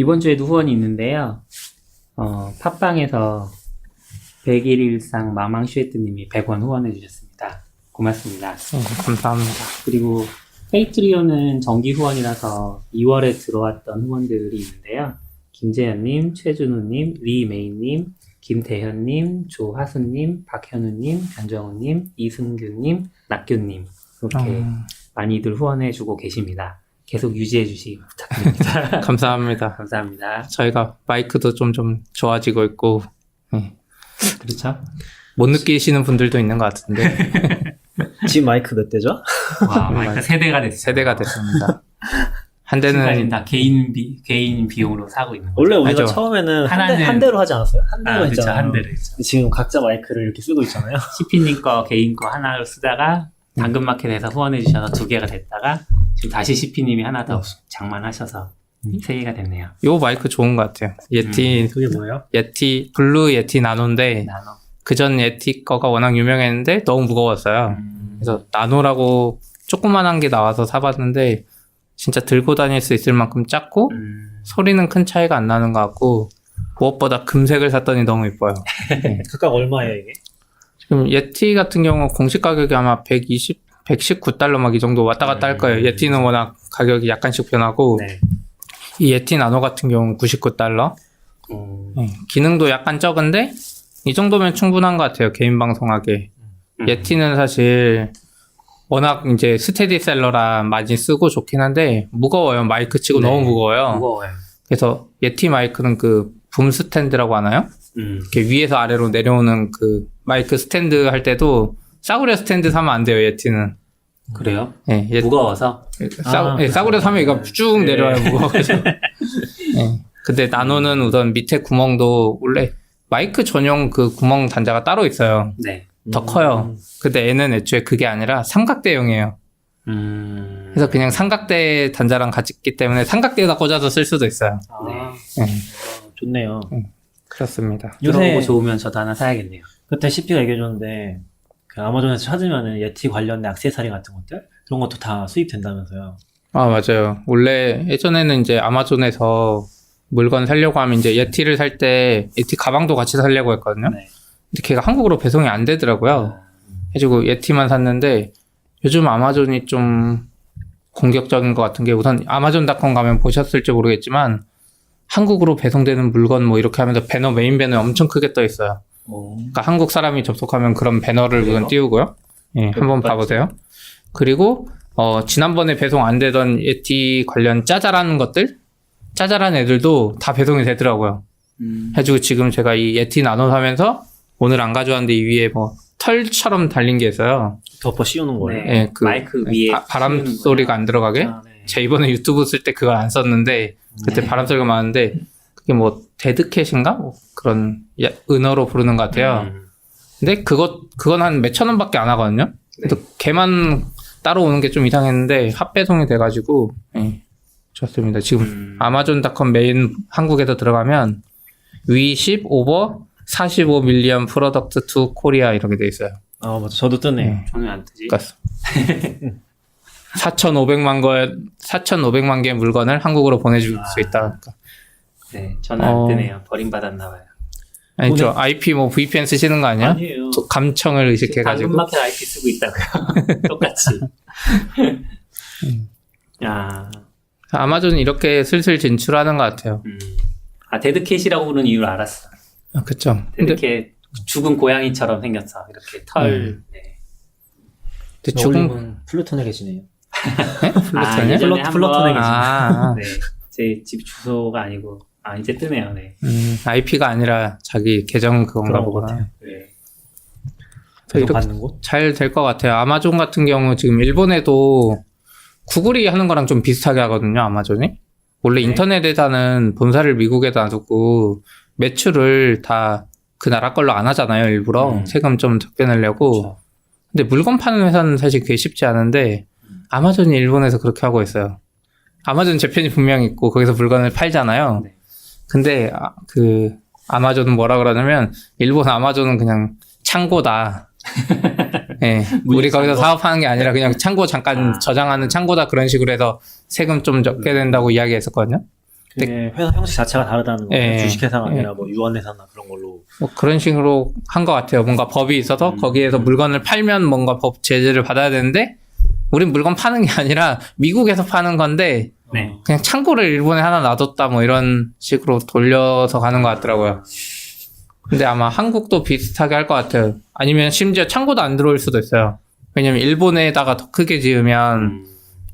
이번 주에도 후원이 있는데요. 팟빵에서 101일상 마망슈에트님이 100원 후원해 주셨습니다. 고맙습니다. 감사합니다. 그리고 페이트리온은 정기 후원이라서 2월에 들어왔던 후원들이 있는데요. 김재현님, 최준우님, 리메이님, 김대현님, 조하수님, 박현우님, 변정우님, 이승규님, 낙규님 이렇게 많이들 후원해주고 계십니다. 계속 유지해주시기 부탁드립니다. 감사합니다. 감사합니다. 저희가 마이크도 좀 좋아지고 있고, 네. 그렇죠? 못 느끼시는 분들도 있는 것 같은데. 지금 마이크 몇 대죠? 와, 마이크 세대가 됐어요. 세대가 됐습니다. 한 지금까지 대는 다 개인 비용으로 사고 있는 거죠. 원래 우리가 맞아. 처음에는 하나는- 한 대로 하지 않았어요? 한 대로 그렇죠. 했잖아요. 한 대로 했죠. 지금 각자 마이크를 이렇게 쓰고 있잖아요. CP님 거 개인 거 하나로 쓰다가 당근마켓에서 후원해 주셔서 2개가 됐다가 지금 다시 CP님이 하나 더 장만하셔서 3개가 됐네요. 요 마이크 좋은 것 같아요. 예티, 그게 뭐예요? 블루 예티 나노인데, 나눠. 그전 예티 거가 워낙 유명했는데 너무 무거웠어요. 그래서 나노라고 조그만한 게 나와서 사봤는데, 진짜 들고 다닐 수 있을 만큼 작고, 소리는 큰 차이가 안 나는 것 같고, 무엇보다 금색을 샀더니 너무 이뻐요. 각각 얼마예요, 이게? 지금 예티 같은 경우 공식 가격이 아마 119달러 막 이 정도 왔다 갔다 할 거예요. 예티는 워낙 가격이 약간씩 변하고, 네. 이 예티 나노 같은 경우는 99달러. 기능도 약간 적은데, 이 정도면 충분한 것 같아요. 개인 방송하게. 예티는 사실, 워낙 이제 스테디셀러라 많이 쓰고 좋긴 한데, 무거워요. 마이크 치고 네. 너무 무거워요. 무거워요. 그래서 예티 마이크는 그 붐 스탠드라고 하나요? 이렇게 위에서 아래로 내려오는 그 마이크 스탠드 할 때도 싸구려 스탠드 사면 안 돼요, 예티는. 그래요? 예, 무거워서? 싸구려 사면 이거 쭉 내려와요, 무거워서. 예. 근데 나노는 우선 밑에 구멍도 원래 마이크 전용 그 구멍 단자가 따로 있어요. 네. 더 커요. 근데 얘는 애초에 그게 아니라 삼각대용이에요. 그래서 그냥 삼각대 단자랑 같이 있기 때문에 삼각대에다 꽂아서 쓸 수도 있어요. 네. 예. 좋네요. 그렇습니다. 요새 요새 좋으면 저도 하나 사야겠네요. 그때 CP가 얘기해줬는데 그 아마존에서 찾으면은 예티 관련된 액세서리 같은 것들 그런 것도 다 수입된다면서요. 아, 맞아요. 원래 예전에는 이제 아마존에서 물건 사려고 하면 이제 예티를 살 때 예티 가방도 같이 사려고 했거든요. 네. 근데 걔가 한국으로 배송이 안 되더라고요. 해가지고 예티만 샀는데 요즘 아마존이 좀 공격적인 것 같은 게 우선 아마존닷컴 가면 보셨을지 모르겠지만 한국으로 배송되는 물건 뭐 이렇게 하면서 배너 메인 배너 엄청 크게 떠 있어요. 그러니까 한국 사람이 접속하면 그런 배너를 우선 띄우고요. 예, 한번 봐보세요. 그리고 지난번에 배송 안 되던 예티 관련 짜잘한 것들, 짜잘한 애들도 다 배송이 되더라고요. 해가지고 지금 제가 이 예티 나눠 사면서 오늘 안 가져왔는데 이 위에 뭐 털처럼 달린 게 있어요. 덮어 씌우는 거예요. 네. 예, 그 마이크 위에 바람 씌우는 소리가 안 들어가게. 아, 네. 제가 이번에 유튜브 쓸 때 그걸 안 썼는데 그때 바람 소리가 많은데 그게 뭐 데드캣인가? 뭐 그런 은어로 부르는 것 같아요. 근데 그건 한 몇천 원밖에 안 하거든요. 그래서 걔만 따로 오는 게 좀 이상했는데 합배송이 돼가지고 예, 좋습니다. 지금 아마존닷컴 메인 한국에서 들어가면 위십 오버 45밀리언 프로덕트 투 코리아 이렇게 돼 있어요. 아, 맞아. 저도 뜨네. 저는 안 뜨지. 그러니까 4,500만 개의 물건을 한국으로 보내줄 수 있다. 그러니까. 네, 저는 안 뜨네요. 버림받았나 봐요. 아니죠. IP 뭐 VPN 쓰시는 거 아니야? 아니에요. 감청을 의식해가지고. 당근마켓 IP 쓰고 있다고요. 똑같이. 야, 아마존이 이렇게 슬슬 진출하는 것 같아요. 데드캣이라고 부르는 이유를 알았어. 아, 그쵸. 근데 데드캣 죽은 고양이처럼 생겼어. 이렇게 털. 네. 죽은, 플루톤에 계시네요. 네? 플루톤이요? 예전에 플루톤에 한번 아, 네, 제 집 주소가 아니고 이제 뜨네요. 네. IP가 아니라 자기 계정 그건가 그런 것 보구나. 같아요. 네. 이렇게 받는 곳? 잘 될 것 같아요. 아마존 같은 경우 지금 일본에도 구글이 하는 거랑 좀 비슷하게 하거든요, 아마존이. 원래 네. 인터넷에다는 본사를 미국에다 놔두고 매출을 다 그 나라 걸로 안 하잖아요, 일부러. 세금 좀 적게 내려고. 그렇죠. 근데 물건 파는 회사는 사실 그게 쉽지 않은데 아마존이 일본에서 그렇게 하고 있어요. 아마존 재팬이 분명히 있고 거기서 물건을 팔잖아요. 네. 근데 그 아마존은 뭐라 그러냐면 일본 아마존은 그냥 창고다. 예, 우리 거기서 사업하는 게 아니라 그냥 창고 잠깐 저장하는 창고다 그런 식으로 해서 세금 좀 적게 된다고 이야기했었거든요. 그게 회사 형식 자체가 다르다는 거예요. 예. 주식회사가 예. 아니라 뭐 유언회사나 그런 걸로. 뭐 그런 식으로 한 것 같아요. 뭔가 법이 있어서 거기에서 물건을 팔면 뭔가 법 제재를 받아야 되는데 우린 물건 파는 게 아니라 미국에서 파는 건데 네. 그냥 창고를 일본에 하나 놔뒀다 뭐 이런 식으로 돌려서 가는 것 같더라고요. 근데 아마 한국도 비슷하게 할 것 같아요. 아니면 심지어 창고도 안 들어올 수도 있어요. 왜냐면 일본에다가 더 크게 지으면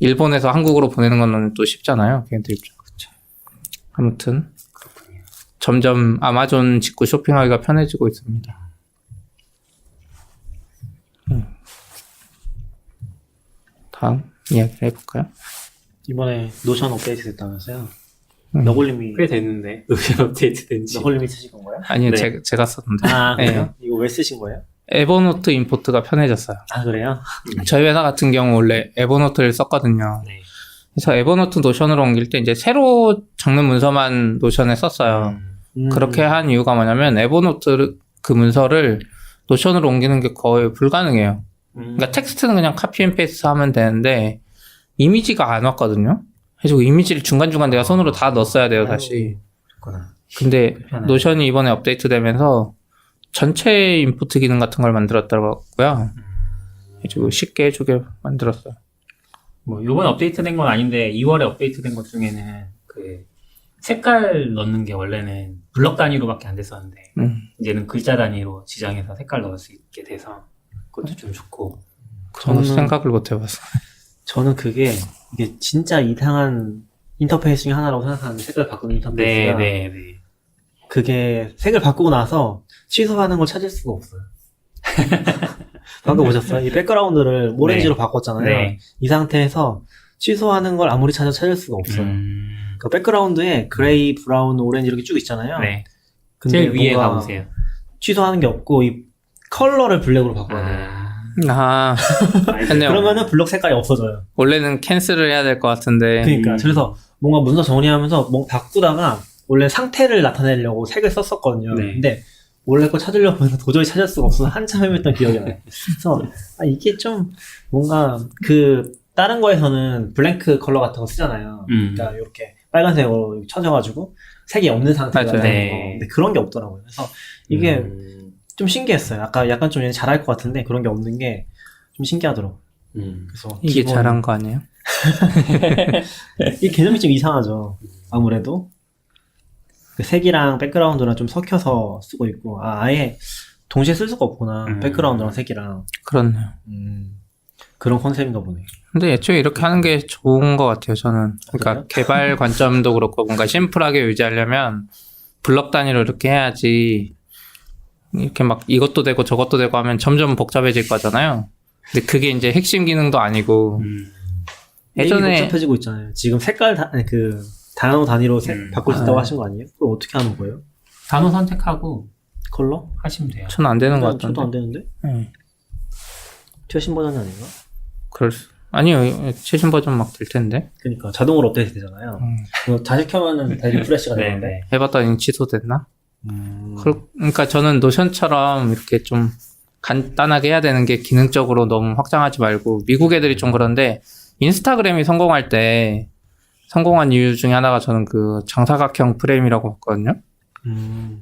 일본에서 한국으로 보내는 건 또 쉽잖아요. 걔네들 입장. 아무튼 점점 아마존 직구 쇼핑하기가 편해지고 있습니다. 다음 이야기를 해볼까요? 이번에 노션 업데이트 됐다면서요? 음. 너굴님이 꽤 됐는데 노션 업데이트 된지. 너굴님이 쓰신 건가요? 아니요, 네. 제가 썼는데 아 그래요? 네. 이거 왜 쓰신 거예요? 에버노트 임포트가 편해졌어요. 아 그래요? 저희 회사 같은 경우 원래 에버노트를 썼거든요. 네. 그래서 에버노트 노션으로 옮길 때 이제 새로 적는 문서만 노션에 썼어요. 그렇게 한 이유가 뭐냐면 에버노트 그 문서를 노션으로 옮기는 게 거의 불가능해요. 그러니까 텍스트는 그냥 카피 앤 페이스트 하면 되는데 이미지가 안 왔거든요. 그래서 이미지를 중간중간 내가 손으로 다 넣었어야 돼요, 다시. 그렇구나. 근데 불편하네. 노션이 이번에 업데이트 되면서 전체 인풋 기능 같은 걸 만들었더라고요. 그래서 쉽게 해주게 만들었어요. 뭐 요번 업데이트 된 건 아닌데 2월에 업데이트 된 것 중에는 그 색깔 넣는 게 원래는 블럭 단위로밖에 안 됐었는데 이제는 글자 단위로 지정해서 색깔 넣을 수 있게 돼서 그것도 좀 좋고. 저는 저는- 생각을 못 해봤어요. 저는 이게 진짜 이상한 인터페이스 중에 하나라고 생각하는데 색깔 바꾸는 인터페이스가 네. 그게 색을 바꾸고 나서 취소하는 걸 찾을 수가 없어요. 방금 보셨어요? 이 백그라운드를 오렌지로 바꿨잖아요. 네. 이 상태에서 취소하는 걸 아무리 찾을 수가 없어요. 그 백그라운드에 그레이, 브라운, 오렌지 이렇게 쭉 있잖아요. 네. 근데 제일 위에 뭔가 가보세요. 취소하는 게 없고 이 컬러를 블랙으로 바꿔야 돼요. 아, 근데 그러면은 블록 색깔이 없어져요. 원래는 캔슬을 해야 될 것 같은데. 그러니까 그래서 뭔가 문서 정리하면서 뭔가 바꾸다가 원래 상태를 나타내려고 색을 썼었거든요. 네. 근데 원래 거 찾으려고 해서 도저히 찾을 수가 없어서 한참 헤맸던 기억이 나요. 그래서 이게 좀 뭔가 그 다른 거에서는 블랭크 컬러 같은 거 쓰잖아요. 그러니까 이렇게 빨간색으로 쳐져가지고 색이 없는 상태가 맞아요. 되는 네. 거. 근데 그런 게 없더라고요. 그래서 이게 좀 신기했어요. 약간 좀 얘는 잘할 것 같은데 그런 게 없는 게 좀 신기하더라고요. 그래서 이게 기본- 잘한 거 아니에요? 이 개념이 좀 이상하죠. 아무래도 그 색이랑 백그라운드랑 좀 섞여서 쓰고 있고 아예 동시에 쓸 수가 없구나. 백그라운드랑 색이랑 그렇네요. 그런 컨셉인가 보네. 근데 애초에 이렇게 하는 게 좋은 것 같아요, 저는. 그러니까 그래요? 개발 관점도 그렇고 뭔가 심플하게 유지하려면 블럭 단위로 이렇게 해야지 이렇게 막 이것도 되고 저것도 되고 하면 점점 복잡해질 거잖아요. 근데 그게 이제 핵심 기능도 아니고 예전에 예전에 복잡해지고 있잖아요. 지금 색깔 그 단어 단위로 바꿀 수 있다고 아. 하신 거 아니에요? 그거 어떻게 하는 거예요? 단어 선택하고 컬러? 하시면 돼요. 전 안 되는 것 저도 안 같던데. 되는데? 네. 최신 버전이 아닌가? 아니요, 최신 버전 막 될 텐데. 그러니까 자동으로 업데이트 되잖아요. 그거 다시 켜면은 다시 리프레시가 네, 되는데. 네. 해봤더니 취소됐나? 그러니까 저는 노션처럼 이렇게 좀 간단하게 해야 되는 게 기능적으로 너무 확장하지 말고 미국 애들이 좀 그런데 인스타그램이 성공할 때 성공한 이유 중에 하나가 저는 그 정사각형 프레임이라고 봤거든요.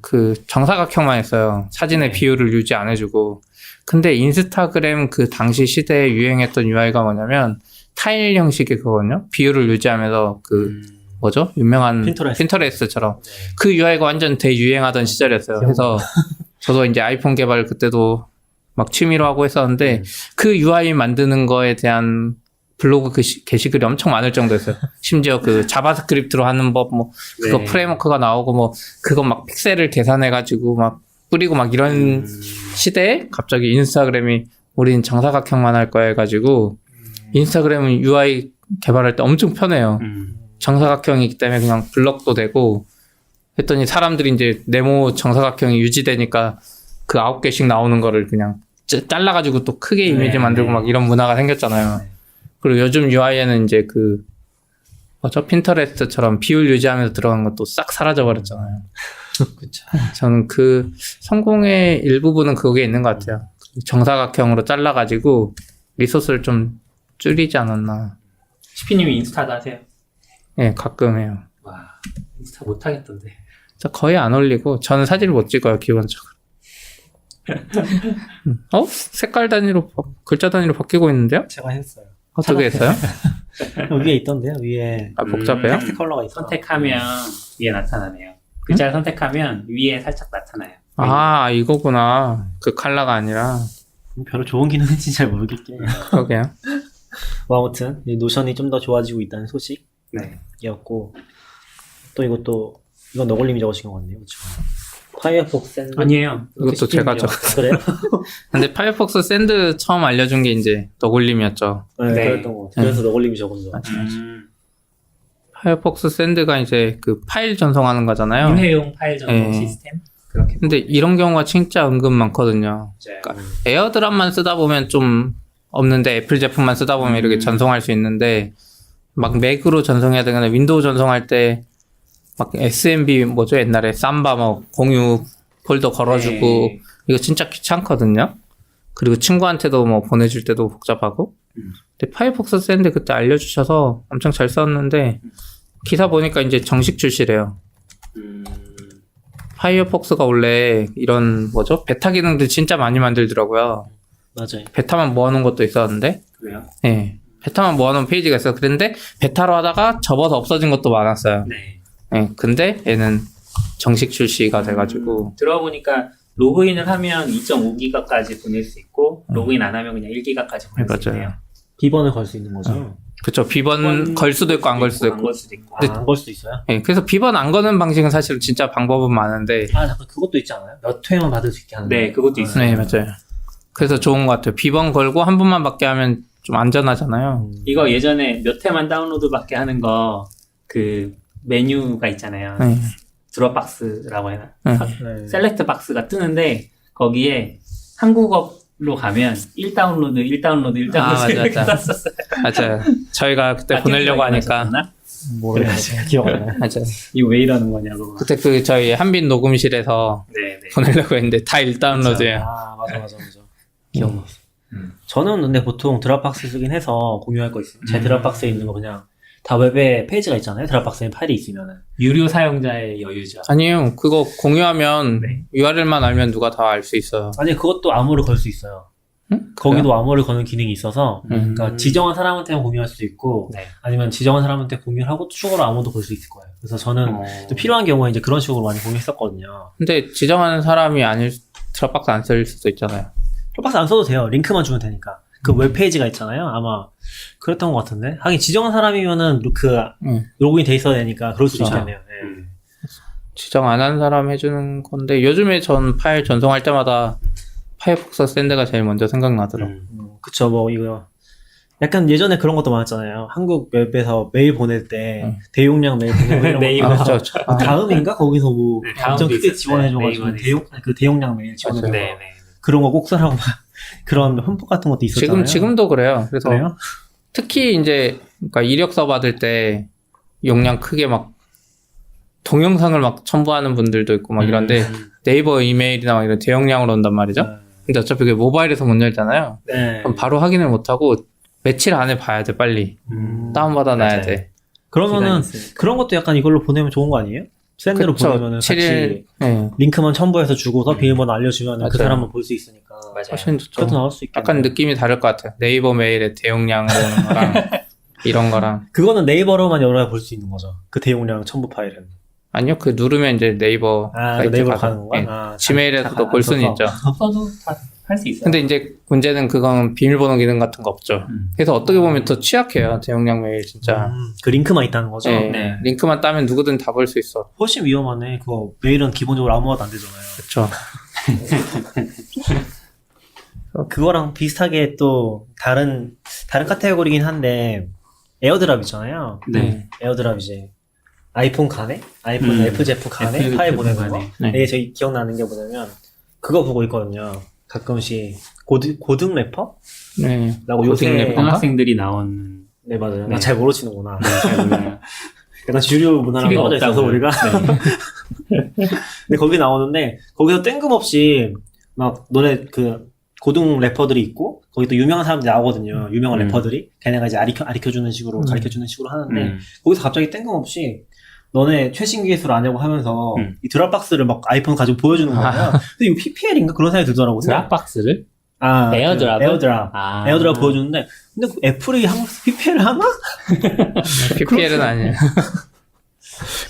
그 정사각형만 했어요. 사진의 비율을 유지 안 해주고. 근데 인스타그램 그 당시 시대에 유행했던 UI가 뭐냐면 타일 형식의 그거거든요. 비율을 유지하면서 그 뭐죠? 유명한 핀터레스트처럼 그 UI가 완전 대유행하던 시절이었어요. 그래서 저도 이제 아이폰 개발 그때도 막 취미로 하고 했었는데 그 UI 만드는 거에 대한 블로그 그 게시글이 엄청 많을 정도였어요. 심지어 그 자바스크립트로 하는 법, 뭐, 그거 네. 프레임워크가 나오고, 뭐, 그거 막 픽셀을 계산해가지고 막 뿌리고 막 이런 시대에 갑자기 인스타그램이 우린 정사각형만 할 거야 해가지고, 인스타그램은 UI 개발할 때 엄청 편해요. 정사각형이기 때문에 그냥 블럭도 되고, 했더니 사람들이 이제 네모 정사각형이 유지되니까 그 9개씩 나오는 거를 그냥 잘라가지고 또 크게 이미지 만들고 막 이런 문화가 생겼잖아요. 그리고 요즘 UI에는 이제 그 뭐죠? 핀터레스트처럼 비율 유지하면서 들어간 것도 싹 사라져 버렸잖아요. 그쵸. 저는 그 성공의 일부분은 그게 있는 것 같아요. 정사각형으로 잘라가지고 리소스를 좀 줄이지 않았나. 시피님이 인스타도 하세요? 예, 가끔 해요. 와, 인스타 못하겠던데. 저 거의 안 올리고 저는 사진을 못 찍어요 기본적으로. 색깔 단위로 글자 단위로 바뀌고 있는데요? 제가 했어요. 어떻게 했어요? 위에 있던데요. 위에 아 복잡해요? 텍스트 컬러가 있어. 선택하면 위에 나타나네요. 글자를 선택하면 위에 살짝 나타나요. 아 이거구나. 그 컬러가 아니라. 별로 좋은 기능인지 잘 모르겠게. 그러게요. 뭐 아무튼 이 노션이 좀 더 좋아지고 있다는 소식이었고 네. 또 이건 너굴님이 적으신 것 같네요. 그렇죠? 파이어폭스 샌드 아니에요. 이것도 제가 그래요? 근데 파이어폭스 샌드 처음 알려준 게 이제 너굴림이었죠. 네, 네. 그랬던 것 같아요. 그래서 너굴님이 적은 거. 파이어폭스 샌드가 이제 그 파일 전송하는 거잖아요. 인회용 파일 전송 네. 시스템? 그렇게. 근데 이런 경우가 진짜 은근 많거든요. 그러니까 에어드랍만 쓰다 보면 좀 없는데 애플 제품만 쓰다 보면 이렇게 전송할 수 있는데 막 맥으로 전송해야 되거나 윈도우 전송할 때 막 SMB 뭐죠? 옛날에 삼바 뭐 공유 폴더 걸어주고 네. 이거 진짜 귀찮거든요. 그리고 친구한테도 뭐 보내줄 때도 복잡하고. 근데 파이어폭스 샌드 그때 알려주셔서 엄청 잘 썼는데 기사 보니까 이제 정식 출시래요. 파이어폭스가 원래 이런 뭐죠? 베타 기능들 진짜 많이 만들더라고요. 맞아요. 베타만 모아놓은 것도 있었는데, 그래요? 네. 베타만 모아놓은 페이지가 있어요. 그런데 베타로 하다가 접어서 없어진 것도 많았어요. 네. 네. 근데 얘는 정식 출시가 돼가지고. 들어보니까 로그인을 하면 2.5기가까지 보낼 수 있고 로그인 안 하면 그냥 1기가까지 보낼 수 맞아요. 있네요. 비번을 걸 수 있는 거죠. 그쵸. 비번 걸 수도 있고 안 걸 수도 안 있고. 걸 수도 있고. 안 걸 수도 있어요? 네. 그래서 비번 안 거는 방식은 사실 진짜 방법은 많은데. 잠깐 그것도 있지 않아요? 몇 회만 받을 수 있게 하는. 네, 그것도 있어요. 네, 맞아요. 그래서 좋은 것 같아요. 비번 걸고 한 번만 받게 하면 좀 안전하잖아요. 이거 예전에 몇 회만 다운로드 받게 하는 거 그 메뉴가 있잖아요. 네. 드롭박스라고 해나? 네. 셀렉트 박스가 뜨는데 거기에 한국어로 가면 1다운로드 이렇게 맞아. 떴었어요. 맞아요. 저희가 그때 보내려고 하니까. 모르겠어요. 기억 안 나요. 맞아요. 이거 왜 이러는 거냐고. 그때 그 저희 한빈 녹음실에서 네네. 보내려고 했는데 다 1다운로드예요. 아, 맞아. 기억났어. 저는 근데 보통 드랍박스 쓰긴 해서 공유할 거 있어요. 제 드랍박스에 있는 거 그냥 다 웹에 페이지가 있잖아요. 드랍박스에 파일이 있으면은. 유료 사용자의 여유죠. 아니에요. 그거 공유하면 네. URL만 알면 누가 다 알 수 있어요. 아니, 그것도 암호를 걸 수 있어요. 응? 거기도 암호를 거는 기능이 있어서, 그러니까 음. 지정한 사람한테만 공유할 수도 있고, 네. 아니면 지정한 사람한테 공유를 하고 추가로 암호도 걸 수 있을 거예요. 그래서 저는 또 필요한 경우에 이제 그런 식으로 많이 공유했었거든요. 근데 지정하는 사람이 아닐 드랍박스 안 쓸 수도 있잖아요. 드랍박스 안 써도 돼요. 링크만 주면 되니까. 그 웹페이지가 있잖아요. 아마 그랬던 것 같은데. 하긴 지정한 사람이면은 로그인 돼 있어야 되니까 그럴 수도 그렇죠. 있겠네요. 네. 지정 안 한 사람 해주는 건데 요즘에 전 파일 전송할 때마다 파이어폭스 샌드가 제일 먼저 생각나더라고요. 그쵸, 뭐, 이거. 약간 예전에 그런 것도 많았잖아요. 한국 웹에서 메일 보낼 때, 대용량 메일 보내고 이런 네이버. 거. 그렇죠. 다음인가? 거기서 뭐, 네, 엄청 다음도 크게 있었어요. 지원해줘가지고, 네이버는 그 대용량 메일 지원해줘. 네네. 그런 거 꼭 쓰라고 막, 그런 흠뻑 같은 것도 있었잖아요. 지금도 그래요. 그래서 그래요? 특히 이제 그러니까 이력서 받을 때 용량 크게 막 동영상을 막 첨부하는 분들도 있고 막 이런데 네이버 이메일이나 막 이런 대용량으로 온단 말이죠. 근데 어차피 그게 모바일에서 못 열잖아요. 네. 그럼 바로 확인을 못 하고 며칠 안에 봐야 돼 빨리. 다운받아 놔야 맞아요. 돼. 그러면은, 그런 것도 약간 이걸로 보내면 좋은 거 아니에요? 샌드로 그쵸. 보내면은 7일, 같이 네. 링크만 첨부해서 주고서 비밀번호 알려주면 그 맞아요. 사람만 볼 수 있으니까. 맞아요. 훨씬 좋죠. 그것도 나올 수 있겠네. 약간 느낌이 다를 것 같아요. 네이버 메일에 대용량 오는 거랑 이런 거랑. 그거는 네이버로만 열어야 볼 수 있는 거죠. 그 대용량 첨부 파일은. 아니요, 그 누르면 이제 네이버 아, 사이트 네이버로 가서, 가는 건가? 예, 아, 지메일에서도 볼 수는 있죠. 없어도 다 할 수 있어요. 근데 이제 문제는 그건 비밀번호 기능 같은 거 없죠. 그래서 어떻게 보면 더 취약해요. 대용량 메일 진짜. 그 링크만 있다는 거죠? 네, 네. 링크만 따면 누구든 다 볼 수 있어. 훨씬 위험하네. 그거 메일은 기본적으로 아무것도 안 되잖아요. 그렇죠. 그거랑 비슷하게 또 다른 카테고리긴 한데 에어드랍 있잖아요. 네. 에어드랍 이제 아이폰 간에 아이폰 애플 제품 간에 애플 파일 제품 보내는 거. 간에. 네. 이게 저희 기억나는 게 뭐냐면 그거 보고 있거든요. 가끔씩 고등 래퍼라고 네. 요새 고등 래퍼인가? 고등학생들이 나오는 네 맞아요. 네. 나 잘 모르시는구나. 잘 몰라요. 약간 주류 문화랑 TV가 떨어져 있어서 없다고요. 우리가. 근데 거기 나오는데 거기서 뜬금없이 막 노래 그 고등 래퍼들이 있고 거기 또 유명한 사람들이 나오거든요. 유명한 래퍼들이 걔네가 이제 가르쳐주는 식으로 하는데 거기서 갑자기 뜬금없이 너네 최신 기술 아냐고 하면서 이 드랍박스를 막 아이폰 가지고 보여주는 거예요. 아. 근데 이거 PPL인가 그런 생각이 들더라고요. 드랍박스를? 아, 에어드랍? 에어드랍. 아. 에어드랍 보여주는데 근데 그 애플이 한국에서 PPL을 하나? PPL은 아니에요.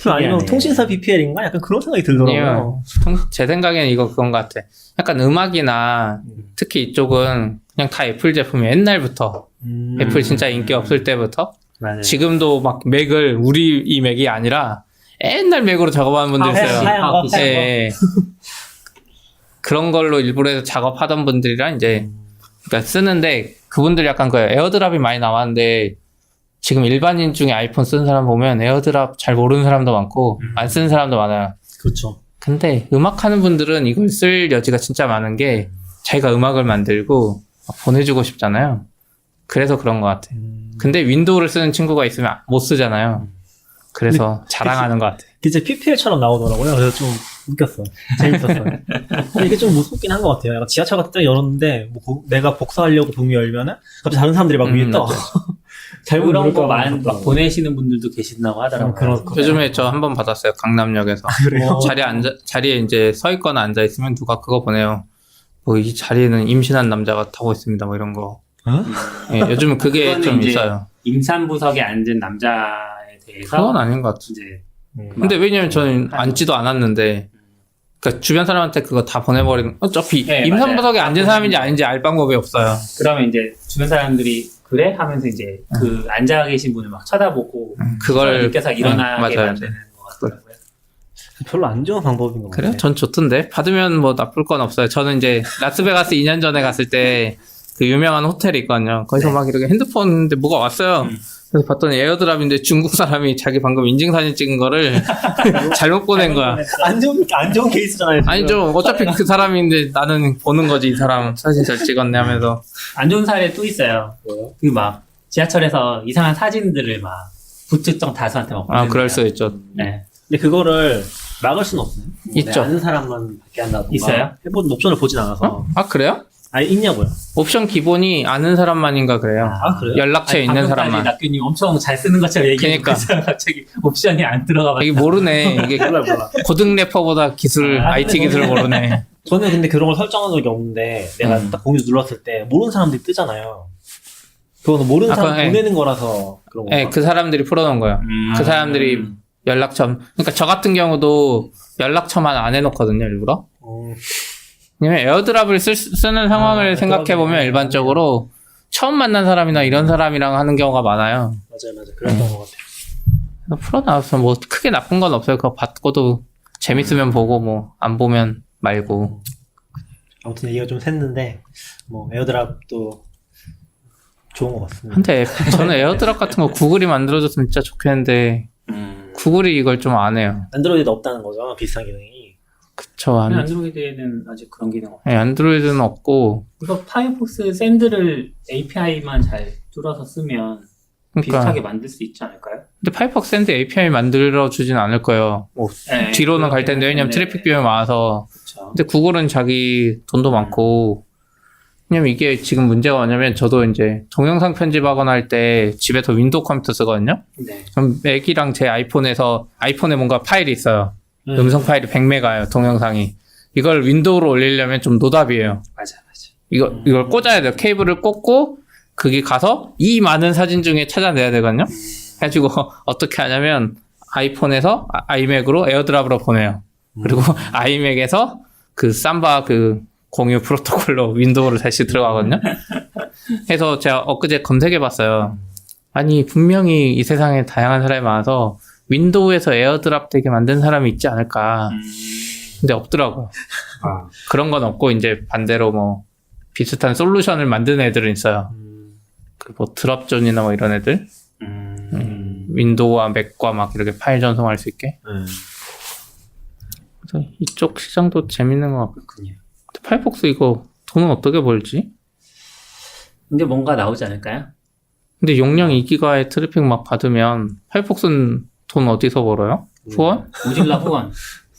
그럼 아니면 신기하네. 통신사 PPL인가? 약간 그런 생각이 들더라고요. 아니요. 제 생각에는 이거 그건 것 같아. 약간 음악이나 특히 이쪽은 그냥 다 애플 제품이 옛날부터 애플 진짜 인기 없을 때부터 맞아요. 지금도 막 맥을 우리 이 맥이 아니라 옛날 맥으로 작업하는 분들 있어요. 하얀 거, 아, 하얀 거. 예. 그런 걸로 일부러 해서 작업하던 분들이랑 이제 그러니까 쓰는데 그분들 약간 그 에어드랍이 많이 나왔는데 지금 일반인 중에 아이폰 쓰는 사람 보면 에어드랍 잘 모르는 사람도 많고 안 쓰는 사람도 많아요. 그렇죠. 근데 음악 하는 분들은 이걸 쓸 여지가 진짜 많은 게 자기가 음악을 만들고 막 보내주고 싶잖아요. 그래서 그런 것 같아. 근데 윈도우를 쓰는 친구가 있으면 못 쓰잖아요. 그래서 자랑하는 것 같아. 진짜 PPL처럼 나오더라고요. 그래서 좀 웃겼어. 재밌었어요. 근데 이게 좀 무섭긴 한 것 같아요. 약간 지하철 같은 데 열었는데 뭐 내가 복사하려고 문이 열면은 갑자기 다른 사람들이 막 위에 떠. 맞아요. 잘못 그런 누를까 거 봐 막 무섭더라고요. 보내시는 분들도 계신다고 하더라고요. 요즘에 저 한 번 받았어요. 강남역에서. 그래요? 자리에 이제 서 있거나 앉아 있으면 누가 그거 보내요. 뭐 이 자리에는 임신한 남자가 타고 있습니다. 뭐 이런 거. 어? 예, 요즘은 그게 그거는 좀 이제 있어요. 임산부석에 앉은 남자에 대해서 그건 아닌 것 같아. 이제 근데 왜냐면 저는 앉지도 않았는데, 그러니까 주변 사람한테 그거 다 보내버리면 어차피 네, 임산부석에 맞아요. 앉은 사람인지 아닌지 알 방법이 없어요. 그러면 이제 주변 사람들이 그래 하면서 이제 그 앉아 계신 분을 막 쳐다보고 그걸 느껴서 일어나게 맞아요. 만드는 것 같더라고요. 별로 안 좋은 방법인 것 같아요. 그래요? 전 좋던데 받으면 뭐 나쁠 건 없어요. 저는 이제 라스베가스 2년 전에 갔을 때 그 유명한 호텔이 있거든요. 거기서 막 이렇게 핸드폰인데 뭐가 왔어요. 그래서 봤더니 에어드랍인데 중국 사람이 자기 방금 인증사진 찍은 거를 잘못 보낸 거야. 안 좋은 케이스잖아요. 지금. 아니죠. 어차피 그 사람인데 나는 보는 거지. 이 사람 사진 잘 찍었네 하면서. 안 좋은 사례 또 있어요. 뭐요? 그 막 지하철에서 이상한 사진들을 막 부츠정 다수한테 막 아, 그럴 보내는 수 거예요. 있죠. 네. 근데 그거를 막을 수는 없어요. 뭐 있죠. 아는 사람만 받게 한다던가. 있어요? 해본 옵션을 보진 않아서. 어? 아, 그래요? 아니, 있냐고요. 옵션 기본이 아는 사람만인가 그래요. 아, 그래요? 연락처에 있는 방금까지 사람만. 낙규님 엄청 잘 쓰는 것처럼 얘기하니까 그러니까. 갑자기 옵션이 안 들어가 이게 모르네. 이게 몰라. 고등 래퍼보다 기술, 아, IT 근데 기술 모르네. 저는 근데 그런 걸 설정한 적이 없는데, 내가 딱 공유 눌렀을 때, 모르는 사람들이 뜨잖아요. 그거는 모르는 아, 사람 그건, 예. 보내는 거라서 그런 거. 네, 그 사람들이 풀어놓은 거예요. 그 사람들이 연락처, 그러니까 저 같은 경우도 연락처만 안 해놓거든요, 일부러. 왜냐면 에어드랍을 쓰는 상황을 생각해보면 일반적으로 처음 만난 사람이나 이런 사람이랑 하는 경우가 많아요. 맞아요. 그랬던 것 같아요. 그래서 풀어놔서 뭐 크게 나쁜 건 없어요. 그거 받고도 재밌으면 보고 뭐 안 보면 말고. 아무튼 얘기가 좀 샜는데, 뭐, 에어드랍도 좋은 것 같습니다. 근데 저는 에어드랍 같은 거 구글이 만들어줬으면 진짜 좋겠는데 구글이 이걸 좀 안 해요. 안드로이드 없다는 거죠, 비슷한 기능이. 그쵸. 안드로이드에는 아직 그런 기능 없어요. 네, 안드로이드는 없고. 이거 파이어폭스 샌드를 API만 잘 뚫어서 쓰면 그러니까. 비슷하게 만들 수 있지 않을까요? 근데 파이어폭스 샌드 API 만들어주진 않을 거예요. 뭐 네, 뒤로는 갈 텐데 그렇긴 왜냐면 한데. 트래픽 비용이 많아서. 그렇죠. 근데 구글은 자기 돈도 많고. 왜냐면 이게 지금 문제가 뭐냐면 저도 이제 동영상 편집하거나 할 때 집에서 윈도우 컴퓨터 쓰거든요. 네. 그럼 맥이랑 제 아이폰에 뭔가 파일이 있어요. 음성 파일이 100메가예요, 동영상이. 이걸 윈도우로 올리려면 좀 노답이에요. 맞아. 이걸 꽂아야 돼요. 케이블을 꽂고, 거기 가서 이 많은 사진 중에 찾아내야 되거든요. 해가지고, 어떻게 하냐면, 아이폰에서 아이맥으로 에어드랍으로 보내요. 그리고 아이맥에서 그 삼바 그 공유 프로토콜로 윈도우를 다시 들어가거든요. 해서 제가 엊그제 검색해봤어요. 아니, 분명히 이 세상에 다양한 사람이 많아서, 윈도우에서 에어드랍 되게 만든 사람이 있지 않을까. 근데 없더라고요. 그런 건 없고, 이제 반대로 뭐, 비슷한 솔루션을 만드는 애들은 있어요. 그 뭐, 드랍존이나 뭐 이런 애들. 윈도우와 맥과 막 이렇게 파일 전송할 수 있게. 그래서 이쪽 시장도 재밌는 것 같고. 그렇군요. 파이어폭스 이거 돈은 어떻게 벌지? 근데 뭔가 나오지 않을까요? 근데 용량 2기가의 트래픽 막 받으면, 파이어폭스는 돈 어디서 벌어요? 후원? 모질라 후원.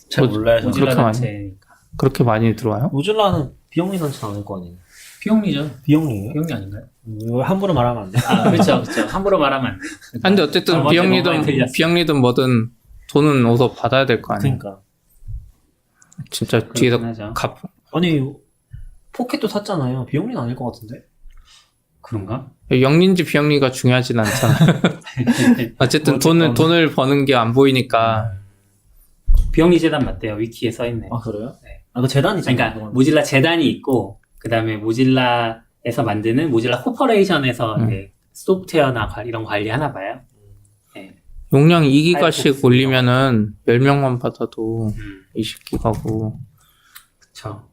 잘 몰라요. 저는. 모질라 그렇게 많이. 자체니까. 그렇게 많이 들어와요? 모질라는 비영리 단체 않을 거 아니에요? 비용리죠. 비영리예요? 비용리 아닌가요? 이거 함부로 말하면 안 돼. 아, 그렇죠. 함부로 말하면 안 돼. 근데 어쨌든 저번에 너무 많이 들렸어. 비영리든 뭐든 돈은 어디서 받아야 될 거 아니에요. 그러니까. 진짜 뒤에서 하죠. 아니 포켓도 샀잖아요. 비용리는 아닐 것 같은데. 그런가? 영리인지 비영리가 중요하진 않잖아. 어쨌든 돈을 버는 게 안 보이니까. 비영리 재단 맞대요. 위키에 써있네. 아 그래요? 네. 아 그 재단이잖아요. 그러니까 그건. 모질라 재단이 있고 그 다음에 모질라에서 만드는 모질라 코퍼레이션에서 이제 소프트웨어나 이런 관리 하나 봐요. 네. 용량 2기가씩 파이어폭스 올리면은 10명만 받아도 20기가고. 그쵸.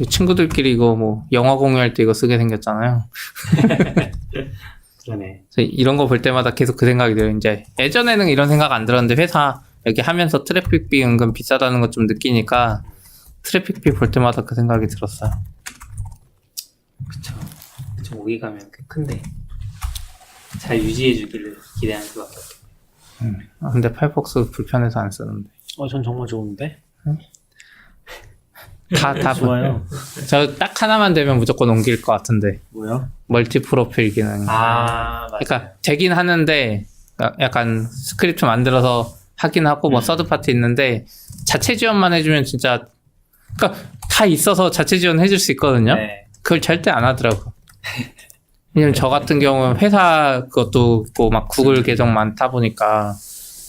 친구들끼리 이거 뭐 영화 공유할 때 이거 쓰게 생겼잖아요. 그러네. 그래서 이런 거 볼 때마다 계속 그 생각이 들어요. 이제 예전에는 이런 생각 안 들었는데 회사 여기 하면서 트래픽비 은근 비싸다는 거 좀 느끼니까 트래픽비 볼 때마다 그 생각이 들었어요. 그쵸. 5기가면 꽤 큰데 잘 유지해주기를 기대할 수밖에 없겠네. 근데 파이어폭스 불편해서 안 쓰는데. 전 정말 좋은데. 다 좋아요. 저 딱 하나만 되면 무조건 옮길 것 같은데. 뭐요? 멀티 프로필 기능. 아, 맞아요. 그러니까 되긴 하는데 약간 스크립트 만들어서 하긴 하고 뭐 서드 파티 있는데 자체 지원만 해주면 진짜 그러니까 다 있어서 자체 지원 해줄 수 있거든요. 네. 그걸 절대 안 하더라고. 왜냐면 저 같은 경우는 회사 그것도 있고 막 구글 계정 많다 보니까